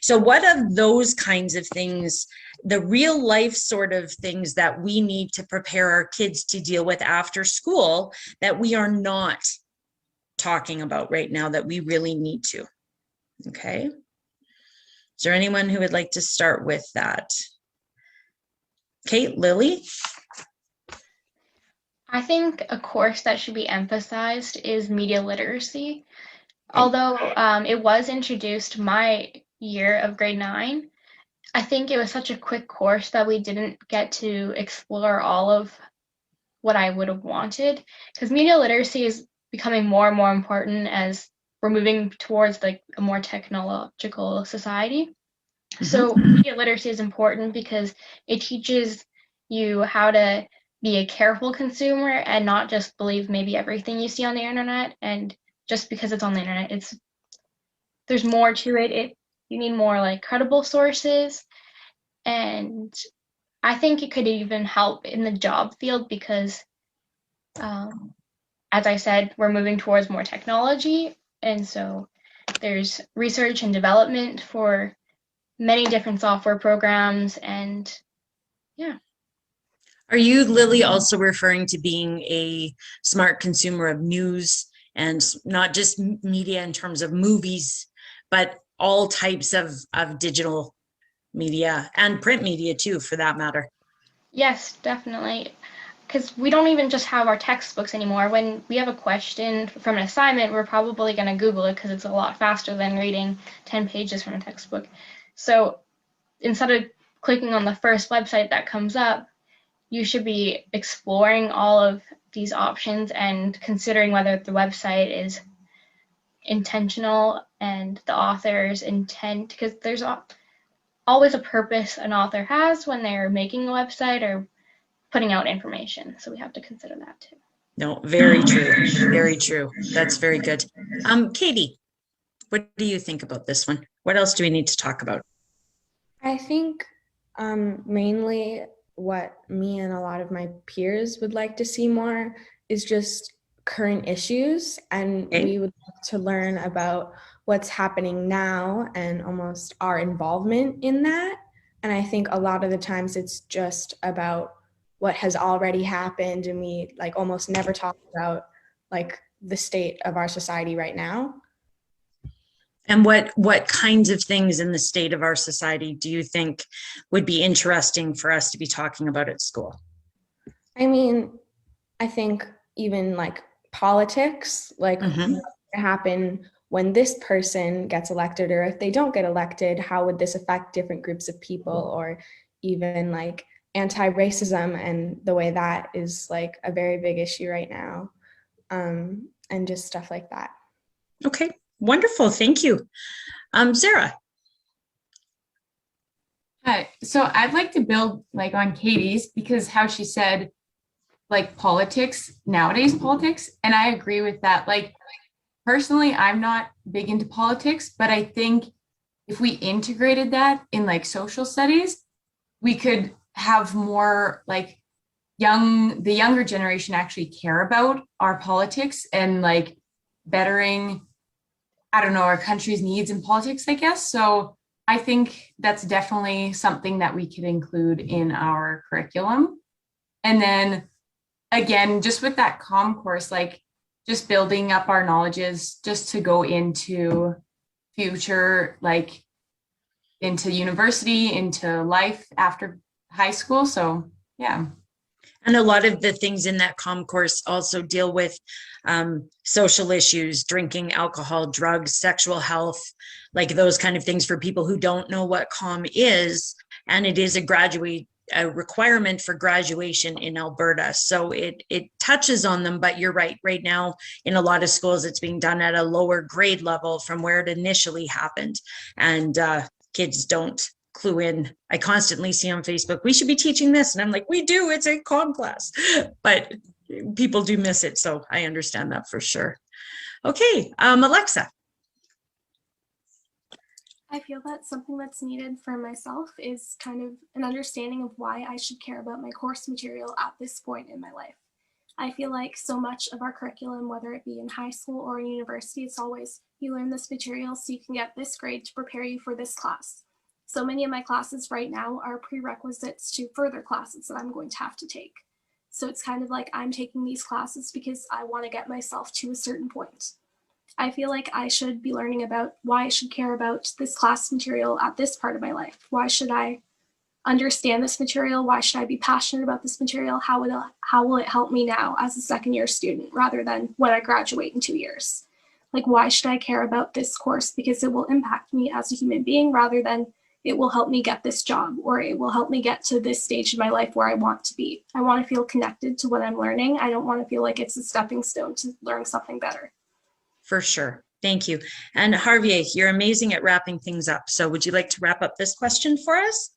So what of those kinds of things, the real life sort of things that we need to prepare our kids to deal with after school that we are not talking about right now that we really need to? Okay. Is there anyone who would like to start with that? Kate, Lily? I think a course that should be emphasized is media literacy. Although it was introduced my year of grade 9, I think it was such a quick course that we didn't get to explore all of what I would have wanted, because media literacy is becoming more and more important as we're moving towards like a more technological society. Mm-hmm. So media literacy is important because it teaches you how to be a careful consumer and not just believe maybe everything you see on the internet. And just because it's on the internet, there's more to it. You need more like credible sources. And I think it could even help in the job field because, as I said, we're moving towards more technology. And so there's research and development for many different software programs. And yeah. Are you, Lily, also referring to being a smart consumer of news, and not just media in terms of movies, but all types of digital media and print media too, for that matter? Yes, definitely. Because we don't even just have our textbooks anymore. When we have a question from an assignment, we're probably going to Google it because it's a lot faster than reading 10 pages from a textbook. So instead of clicking on the first website that comes up, you should be exploring all of these options and considering whether the website is intentional and the author's intent, because there's always a purpose an author has when they're making a website or putting out information. So we have to consider that too. No, very true. Very true. That's very good. Katie, what do you think about this one? What else do we need to talk about? I think mainly what me and a lot of my peers would like to see more is just current issues, and we would like to learn about what's happening now and almost our involvement in that. And I think a lot of the times it's just about what has already happened, and we like almost never talk about like the state of our society right now. And what kinds of things in the state of our society do you think would be interesting for us to be talking about at school? I mean, I think even like politics, like what's going to happen when this person gets elected, or if they don't get elected, how would this affect different groups of people, or even like anti-racism and the way that is like a very big issue right now, and just stuff like that. Okay. Wonderful. Thank you. Zaira. Hi. So I'd like to build like on Katie's, because how she said like politics, nowadays politics, and I agree with that. Like personally, I'm not big into politics, but I think if we integrated that in like social studies, we could have more like the younger generation actually care about our politics and like bettering, I don't know, our country's needs in politics, I guess. So I think that's definitely something that we could include in our curriculum. And then again, just with that comm course, like just building up our knowledges just to go into future, like into university, into life after high school. So yeah. And a lot of the things in that comm course also deal with social issues, drinking, alcohol, drugs, sexual health, like those kind of things for people who don't know what comm is. And it is a a requirement for graduation in Alberta. So it touches on them, but you're right. Right now, in a lot of schools, it's being done at a lower grade level from where it initially happened. And kids don't clue in. I constantly see on Facebook, we should be teaching this. And I'm like, we do, it's a comm class. But people do miss it. So I understand that for sure. Okay, Alexa. I feel that something that's needed for myself is kind of an understanding of why I should care about my course material at this point in my life. I feel like so much of our curriculum, whether it be in high school or in university, it's always you learn this material so you can get this grade to prepare you for this class. So many of my classes right now are prerequisites to further classes that I'm going to have to take. So it's kind of like I'm taking these classes because I want to get myself to a certain point. I feel like I should be learning about why I should care about this class material at this part of my life. Why should I understand this material? Why should I be passionate about this material? How will it help me now as a second year student rather than when I graduate in 2 years? Like, why should I care about this course? Because it will impact me as a human being rather than it will help me get this job or it will help me get to this stage in my life where I want to be. I want to feel connected to what I'm learning. I don't want to feel like it's a stepping stone to learn something better. For sure. Thank you. And Harveer, you're amazing at wrapping things up. So would you like to wrap up this question for us?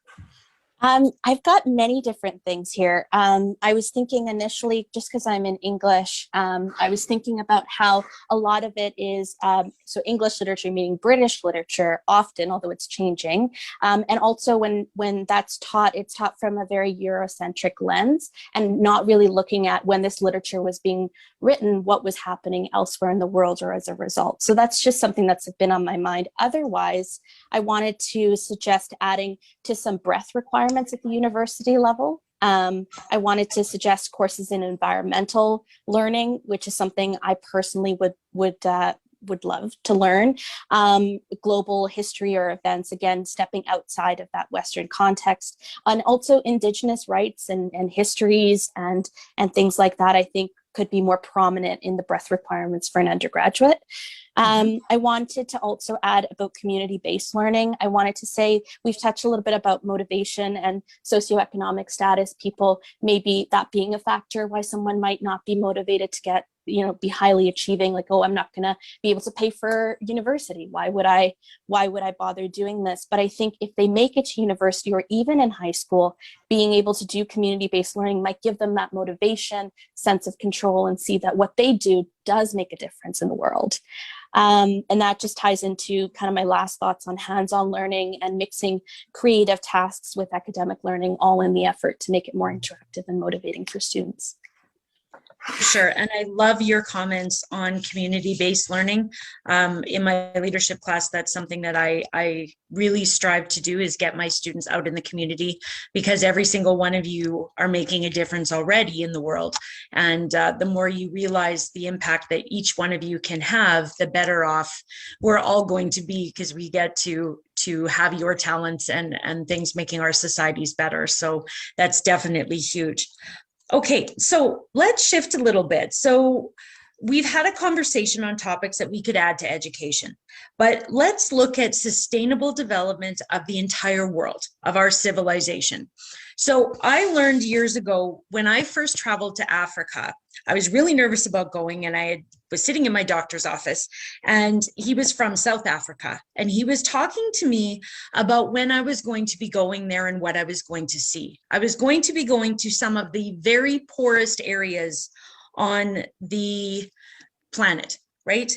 I've got many different things here. I was thinking initially, just because I'm in English, I was thinking about how a lot of it is, so English literature, meaning British literature, often, although it's changing. And also when that's taught, it's taught from a very Eurocentric lens and not really looking at when this literature was being written, what was happening elsewhere in the world or as a result. So that's just something that's been on my mind. Otherwise, I wanted to suggest adding to some breadth requirements at the university level. I wanted to suggest courses in environmental learning, which is something I personally would love to learn. Global history or events, again, stepping outside of that Western context, and also Indigenous rights and histories and things like that, I think could be more prominent in the breadth requirements for an undergraduate. I wanted to also add about community-based learning. I wanted to say, we've touched a little bit about motivation and socioeconomic status, people, maybe that being a factor why someone might not be motivated to get, be highly achieving, like, oh, I'm not gonna be able to pay for university. Why would I bother doing this? But I think if they make it to university or even in high school, being able to do community-based learning might give them that motivation, sense of control, and see that what they do does make a difference in the world. And that just ties into kind of my last thoughts on hands-on learning and mixing creative tasks with academic learning, all in the effort to make it more interactive and motivating for students. Sure. And I love your comments on community-based learning. In my leadership class, that's something that I really strive to do, is get my students out in the community, because every single one of you are making a difference already in the world. And the more you realize the impact that each one of you can have, the better off we're all going to be, because we get to have your talents and things making our societies better. So that's definitely huge. Okay, so let's shift a little bit. So we've had a conversation on topics that we could add to education, but let's look at sustainable development of the entire world, of our civilization. So I learned years ago when I first traveled to Africa, I was really nervous about going, and I was sitting in my doctor's office, and he was from South Africa, and he was talking to me about when I was going to be going there and what I was going to see. I was going to be going to some of the very poorest areas on the planet, right?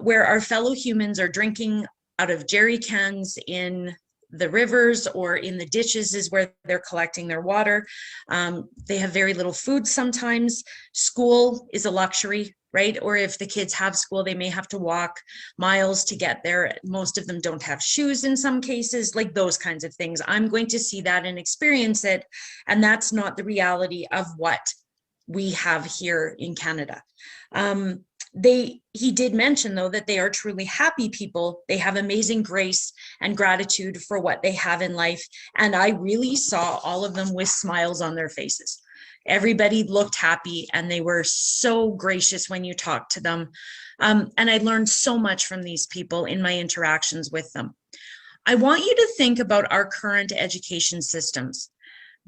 Where our fellow humans are drinking out of jerry cans in the rivers or in the ditches is where they're collecting their water. They have very little food sometimes. School is a luxury, right? Or if the kids have school, they may have to walk miles to get there. Most of them don't have shoes in some cases, like those kinds of things. I'm going to see that and experience it. And that's not the reality of what we have here in Canada. He did mention, though, that they are truly happy people. They have amazing grace and gratitude for what they have in life. And I really saw all of them with smiles on their faces. Everybody looked happy, and they were so gracious when you talked to them. And I learned so much from these people in my interactions with them. I want you to think about our current education systems.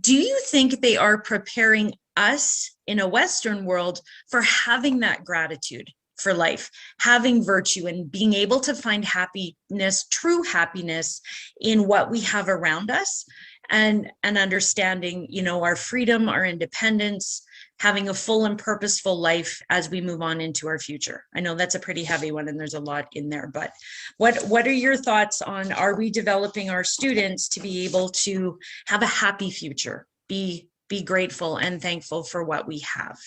do you think they are preparing us in a Western world for having that gratitude for life, having virtue, and being able to find happiness, true happiness, in what we have around us, and understanding, you know, our freedom, our independence, having a full and purposeful life as we move on into our future? I know that's a pretty heavy one and there's a lot in there, but what are your thoughts on, are we developing our students to be able to have a happy future, be grateful and thankful for what we have?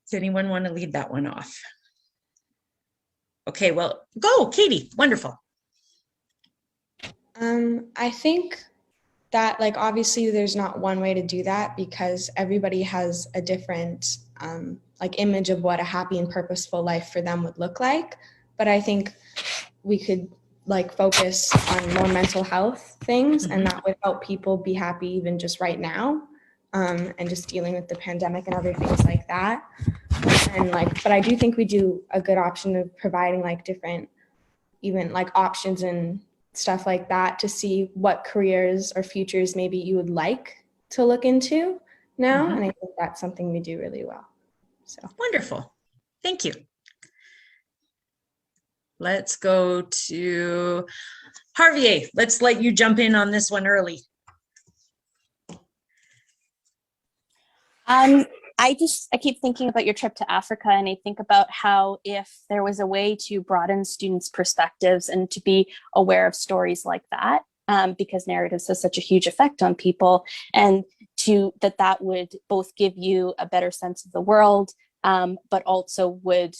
Does anyone want to lead that one off? Okay, well, go, Katie. Wonderful. I think that, like, obviously there's not one way to do that because everybody has a different like image of what a happy and purposeful life for them would look like. But I think we could like focus on more mental health things, and that would help people be happy even just right now, and just dealing with the pandemic and other things like that. And like, but I do think we do a good option of providing like different, even like options and stuff like that to see what careers or futures maybe you would like to look into now. And I think that's something we do really well. So wonderful. Thank you. Let's go to Harveer. Let's let you jump in on this one early. I keep thinking about your trip to Africa, and I think about how if there was a way to broaden students' perspectives and to be aware of stories like that, because narratives have such a huge effect on people, and that would both give you a better sense of the world, but also would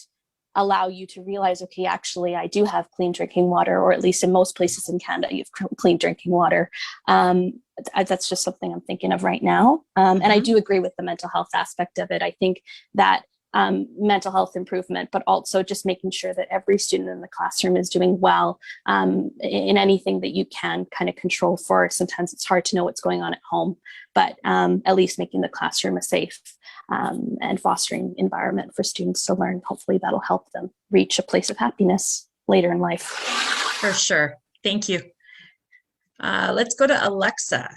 allow you to realize, okay, actually, I do have clean drinking water, or at least in most places in Canada, you have clean drinking water. That's just something I'm thinking of right now. And I do agree with the mental health aspect of it. I think that mental health improvement, but also just making sure that every student in the classroom is doing well in anything that you can kind of control for. Sometimes it's hard to know what's going on at home, but at least making the classroom a safe and fostering environment for students to learn. Hopefully that'll help them reach a place of happiness later in life. For sure. Thank you. Let's go to Alexa.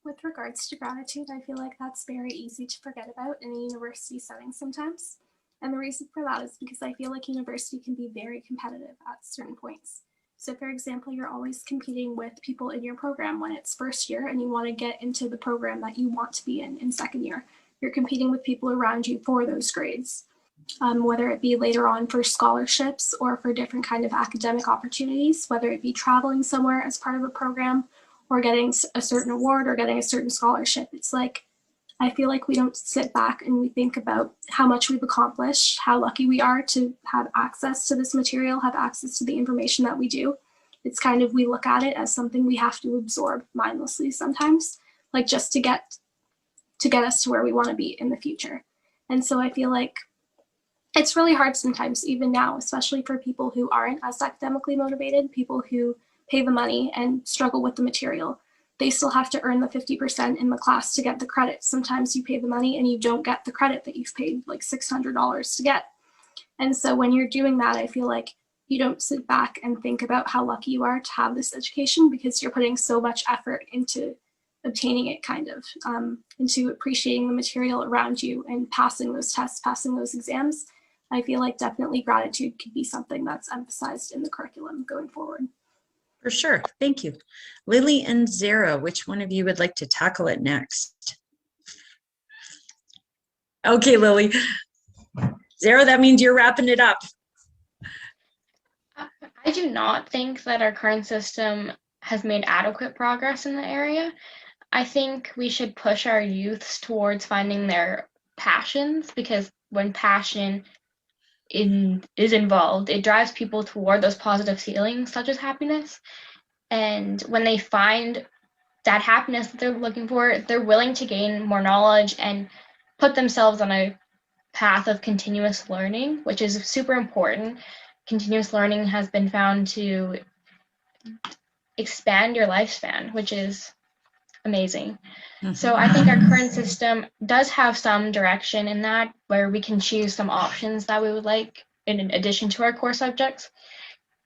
With regards to gratitude, I feel like that's very easy to forget about in a university setting sometimes. And the reason for that is because I feel like university can be very competitive at certain points. So for example, you're always competing with people in your program when it's first year and you want to get into the program that you want to be in second year. You're competing with people around you for those grades, whether it be later on for scholarships or for different kind of academic opportunities, whether it be traveling somewhere as part of a program or getting a certain award or getting a certain scholarship. It's like, I feel like we don't sit back and we think about how much we've accomplished, how lucky we are to have access to this material, have access to the information that we do. It's kind of, we look at it as something we have to absorb mindlessly sometimes, like just to get us to where we want to be in the future. And so I feel like it's really hard sometimes, even now, especially for people who aren't as academically motivated, people who pay the money and struggle with the material. They still have to earn the 50% in the class to get the credit. Sometimes you pay the money and you don't get the credit that you've paid like $600 to get. And so when you're doing that, I feel like you don't sit back and think about how lucky you are to have this education because you're putting so much effort into obtaining it, kind of, into appreciating the material around you and passing those tests, passing those exams. I feel like definitely gratitude could be something that's emphasized in the curriculum going forward. For sure. Thank you. Lily and Zaira, which one of you would like to tackle it next? Okay, Lily. Zaira, that means you're wrapping it up. I do not think that our current system has made adequate progress in the area. I think we should push our youths towards finding their passions, because when passion is involved, it drives people toward those positive feelings such as happiness. And when they find that happiness that they're looking for, they're willing to gain more knowledge and put themselves on a path of continuous learning, which is super important. Continuous learning has been found to expand your lifespan, which is amazing. So I think our current system does have some direction in that, where we can choose some options that we would like in addition to our core subjects.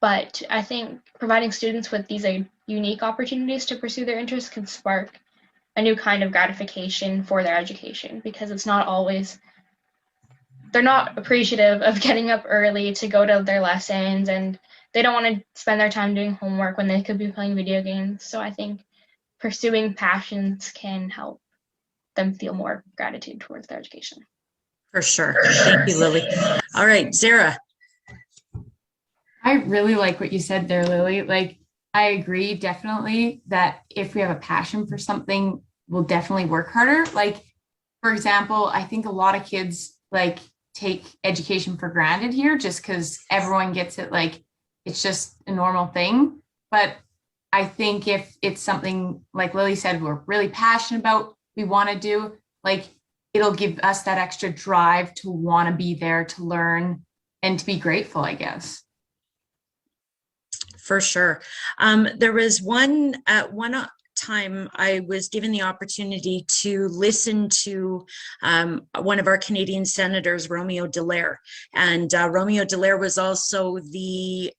But I think providing students with these unique opportunities to pursue their interests can spark a new kind of gratification for their education, because it's not always, they're not appreciative of getting up early to go to their lessons, and they don't want to spend their time doing homework when they could be playing video games. So I think pursuing passions can help them feel more gratitude towards their education. For sure. Thank you, Lily. All right, Zaira. I really like what you said there, Lily. Like, I agree definitely that if we have a passion for something, we'll definitely work harder. Like, for example, I think a lot of kids like take education for granted here just because everyone gets it, like it's just a normal thing. But I think if it's something like Lily said, we're really passionate about, we want to do, like, it'll give us that extra drive to want to be there, to learn, and to be grateful, I guess. For sure. There was one time I was given the opportunity to listen to one of our Canadian senators, Romeo Dallaire. And Romeo Dallaire was also the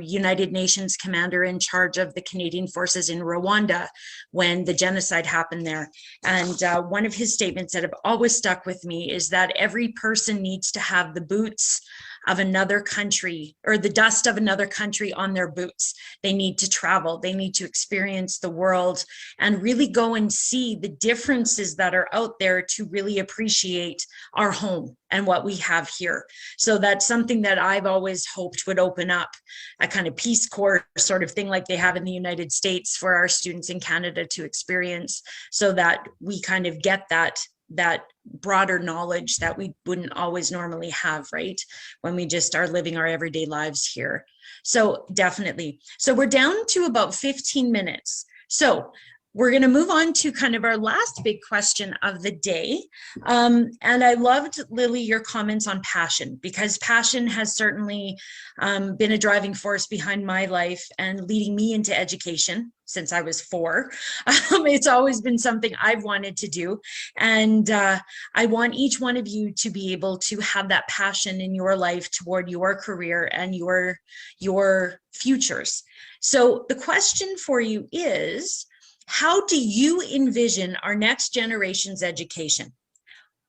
United Nations commander in charge of the Canadian forces in Rwanda when the genocide happened there. And one of his statements that have always stuck with me is that every person needs to have the boots of another country, or the dust of another country on their boots. They need to travel, they need to experience the world and really go and see the differences that are out there to really appreciate our home and what we have here. So that's something that I've always hoped would open up a kind of Peace Corps sort of thing like they have in the United States for our students in Canada to experience, so that we kind of get that broader knowledge that we wouldn't always normally have, right, when we just are living our everyday lives here. So definitely. So we're down to about 15 minutes. So we're going to move on to kind of our last big question of the day. And I loved, Lily, your comments on passion, because passion has certainly been a driving force behind my life and leading me into education since I was 4. It's always been something I've wanted to do. And I want each one of you to be able to have that passion in your life toward your career and your futures. So the question for you is, how do you envision our next generation's education?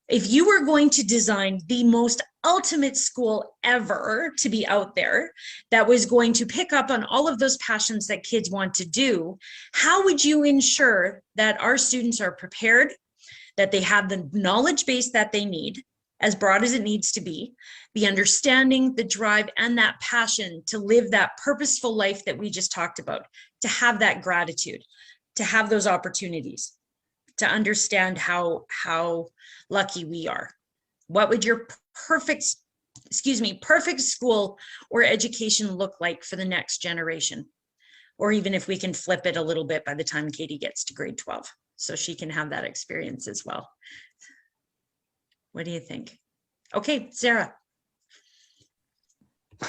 If you were going to design the most ultimate school ever to be out there that was going to pick up on all of those passions that kids want to do, how would you ensure that our students are prepared, that they have the knowledge base that they need, as broad as it needs to be, the understanding, the drive, and that passion to live that purposeful life that we just talked about, to have that gratitude, to have those opportunities, to understand how lucky we are? What would your perfect school or education look like for the next generation? Or even if we can flip it a little bit by the time Katie gets to grade 12, so she can have that experience as well. What do you think? Okay, Zaira.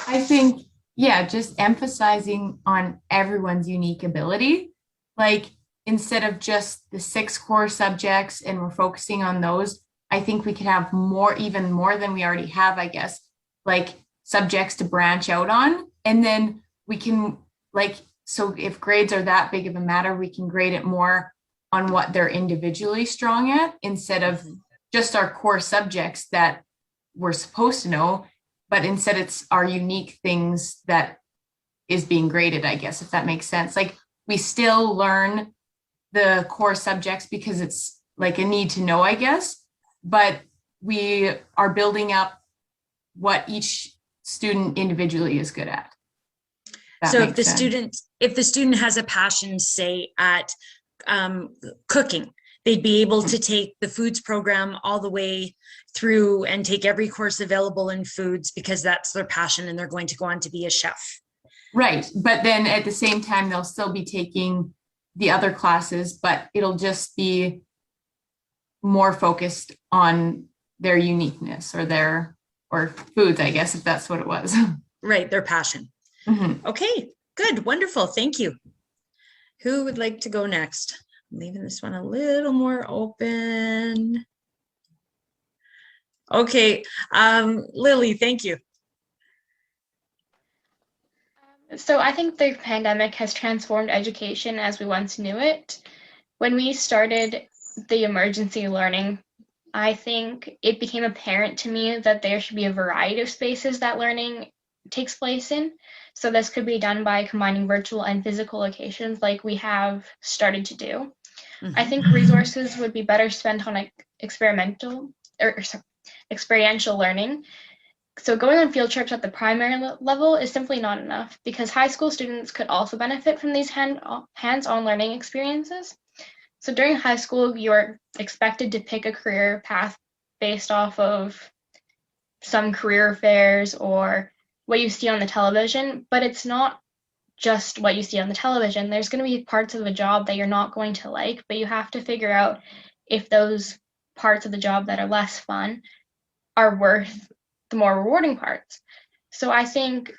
I think, yeah, just emphasizing on everyone's unique ability. Like, instead of just the 6 core subjects and we're focusing on those, I think we could have more, even more than we already have, I guess, like subjects to branch out on. And then we can, like, so if grades are that big of a matter, we can grade it more on what they're individually strong at, instead of just our core subjects that we're supposed to know, but instead it's our unique things that is being graded, I guess, if that makes sense. Like, we still learn the core subjects because it's like a need to know, I guess, but we are building up what each student individually is good at. So if the student has a passion, say at cooking, they'd be able to take the foods program all the way through and take every course available in foods because that's their passion and they're going to go on to be a chef. Right. But then at the same time, they'll still be taking the other classes, but it'll just be more focused on their uniqueness or foods, I guess, if that's what it was. Right. Their passion. Mm-hmm. Okay, good. Wonderful. Thank you. Who would like to go next? I'm leaving this one a little more open. Okay. Lily, thank you. So I think the pandemic has transformed education as we once knew it. When we started the emergency learning, I think it became apparent to me that there should be a variety of spaces that learning takes place in. So this could be done by combining virtual and physical locations like we have started to do. I think resources would be better spent on experiential learning. So going on field trips at the primary level is simply not enough because high school students could also benefit from these hands-on learning experiences. So during high school, you're expected to pick a career path based off of some career fairs or what you see on the television, but it's not just what you see on the television. There's going to be parts of a job that you're not going to like, but you have to figure out if those parts of the job that are less fun are worth the more rewarding parts. So I think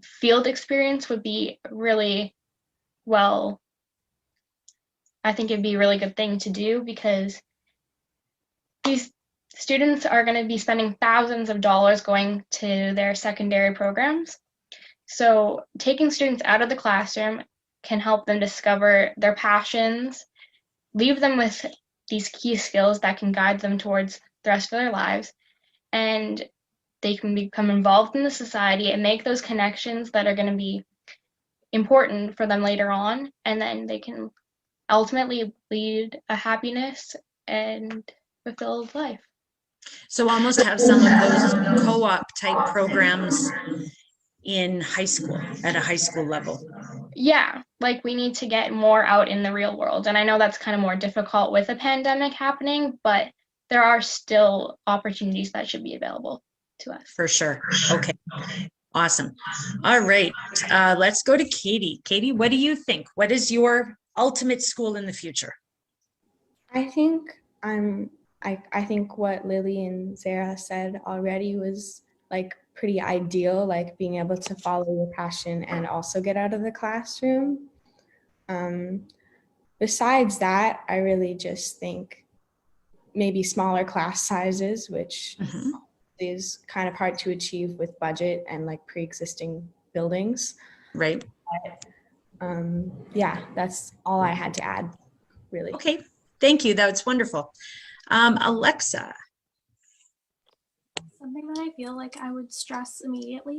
field experience would be really I think it'd be a really good thing to do because these students are going to be spending thousands of dollars going to their secondary programs. So taking students out of the classroom can help them discover their passions, leave them with these key skills that can guide them towards the rest of their lives, and they can become involved in the society and make those connections that are going to be important for them later on, and then they can ultimately lead a happiness and fulfilled life. So almost have some of those co-op type programs in high school, at a high school level. Yeah, like we need to get more out in the real world. And I know that's kind of more difficult with a pandemic happening, but there are still opportunities that should be available to us. For sure. Okay. Awesome. All right. Let's go to Katie. Katie, what do you think? What is your ultimate school in the future? I think I think what Lily and Zaira said already was like pretty ideal, like being able to follow your passion and also get out of the classroom. Besides that, I really just think maybe smaller class sizes, which is kind of hard to achieve with budget and like pre-existing buildings. Right. But, yeah, that's all I had to add, really. Okay. Thank you. That's wonderful. Alexa. Something that I feel like I would stress immediately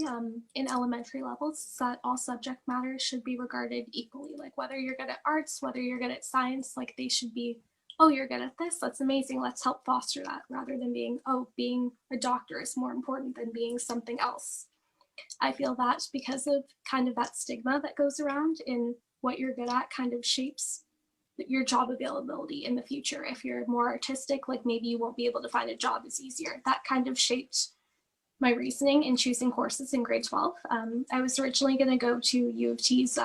in elementary levels is that all subject matters should be regarded equally. Like whether you're good at arts, whether you're good at science, like they should be, oh, you're good at this, that's amazing, let's help foster that, rather than being, oh, being a doctor is more important than being something else. I feel that because of kind of that stigma that goes around in what you're good at kind of shapes your job availability in the future. If you're more artistic, like maybe you won't be able to find a job as easier. That kind of shaped my reasoning in choosing courses in grade 12. I was originally going to go to U of T's,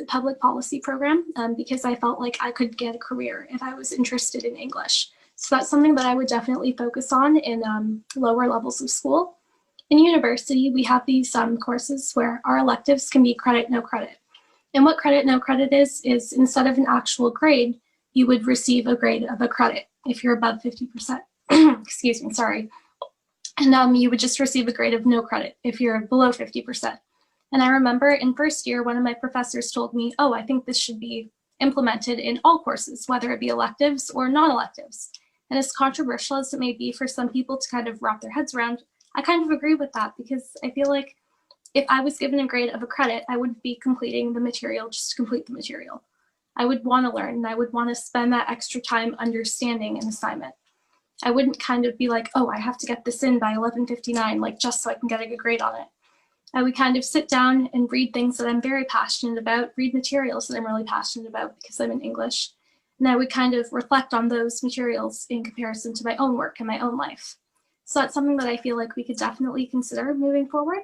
public policy program, because I felt like I could get a career if I was interested in English. So that's something that I would definitely focus on in lower levels of school. In university, we have these courses where our electives can be credit, no credit. And what credit, no credit is instead of an actual grade, you would receive a grade of a credit if you're above 50%. Excuse me, sorry. And you would just receive a grade of no credit if you're below 50%. And I remember in first year, one of my professors told me, oh, I think this should be implemented in all courses, whether it be electives or non-electives. And as controversial as it may be for some people to kind of wrap their heads around, I kind of agree with that because I feel like if I was given a grade of a credit, I wouldn't be completing the material just to complete the material. I would want to learn and I would want to spend that extra time understanding an assignment. I wouldn't kind of be like, oh, I have to get this in by 11:59, like just so I can get a good grade on it. I would kind of sit down and read things that I'm very passionate about, read materials that I'm really passionate about because I'm in English. And I would kind of reflect on those materials in comparison to my own work and my own life. So that's something that I feel like we could definitely consider moving forward.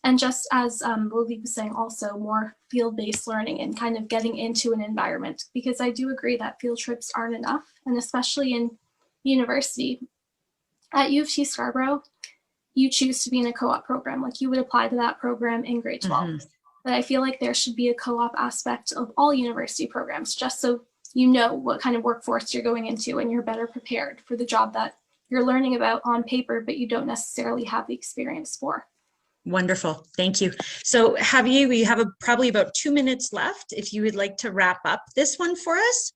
And just as Lily was saying, also more field-based learning and kind of getting into an environment, because I do agree that field trips aren't enough. And especially in university, at U of T Scarborough, you choose to be in a co-op program, like you would apply to that program in grade 12. But I feel like there should be a co-op aspect of all university programs, just so you know what kind of workforce you're going into and you're better prepared for the job that you're learning about on paper, but you don't necessarily have the experience for. Wonderful. Thank you. So Javier, we have probably about 2 minutes left. If you would like to wrap up this one for us.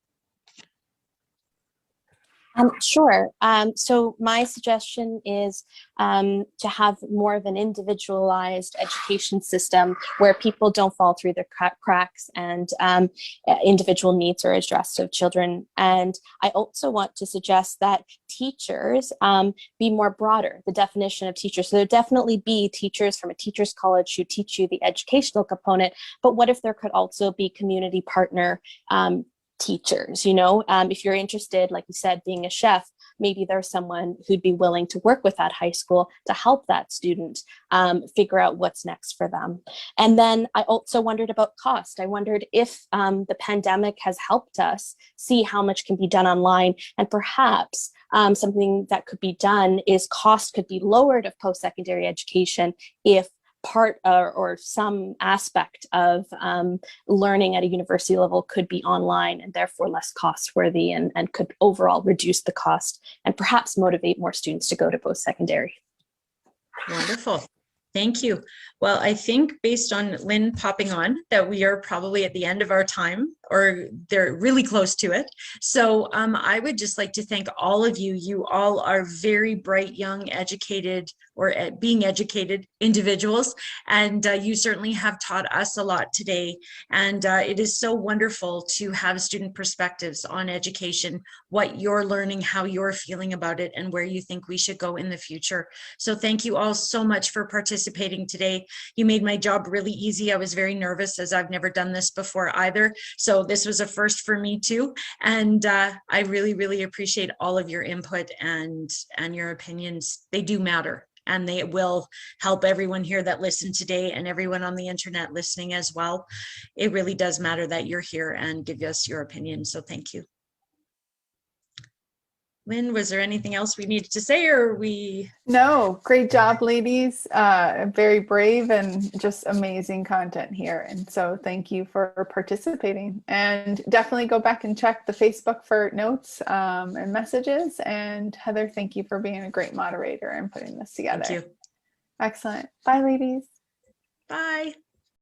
Sure. So my suggestion is to have more of an individualized education system where people don't fall through the cracks, and individual needs are addressed of children. And I also want to suggest that teachers be more broader, the definition of teachers. So there definitely be teachers from a teacher's college who teach you the educational component, but what if there could also be community partner teachers, if you're interested, like you said, being a chef, maybe there's someone who'd be willing to work with that high school to help that student figure out what's next for them. And then I also wondered about cost. I wondered if the pandemic has helped us see how much can be done online, and perhaps something that could be done is cost could be lowered of post-secondary education if part or some aspect of learning at a university level could be online and therefore less cost worthy, and could overall reduce the cost and perhaps motivate more students to go to post-secondary. Wonderful. Thank you. Well, I think based on Lynn popping on that we are probably at the end of our time, or they're really close to it. So I would just like to thank all of you. You all are very bright, young, educated, or being educated individuals. And you certainly have taught us a lot today. And it is so wonderful to have student perspectives on education, what you're learning, how you're feeling about it, and where you think we should go in the future. So thank you all so much for participating today. You made my job really easy. I was very nervous, as I've never done this before either. So this was a first for me too. And I really, really appreciate all of your input and your opinions. They do matter. And they will help everyone here that listened today, and everyone on the internet listening as well. It really does matter that you're here and give us your opinion. So thank you. Lynn, was there anything else we needed to say, or we? No, great job, ladies. Very brave and just amazing content here. And so thank you for participating, and definitely go back and check the Facebook for notes and messages. And Heather, thank you for being a great moderator and putting this together. Thank you. Excellent. Bye, ladies. Bye.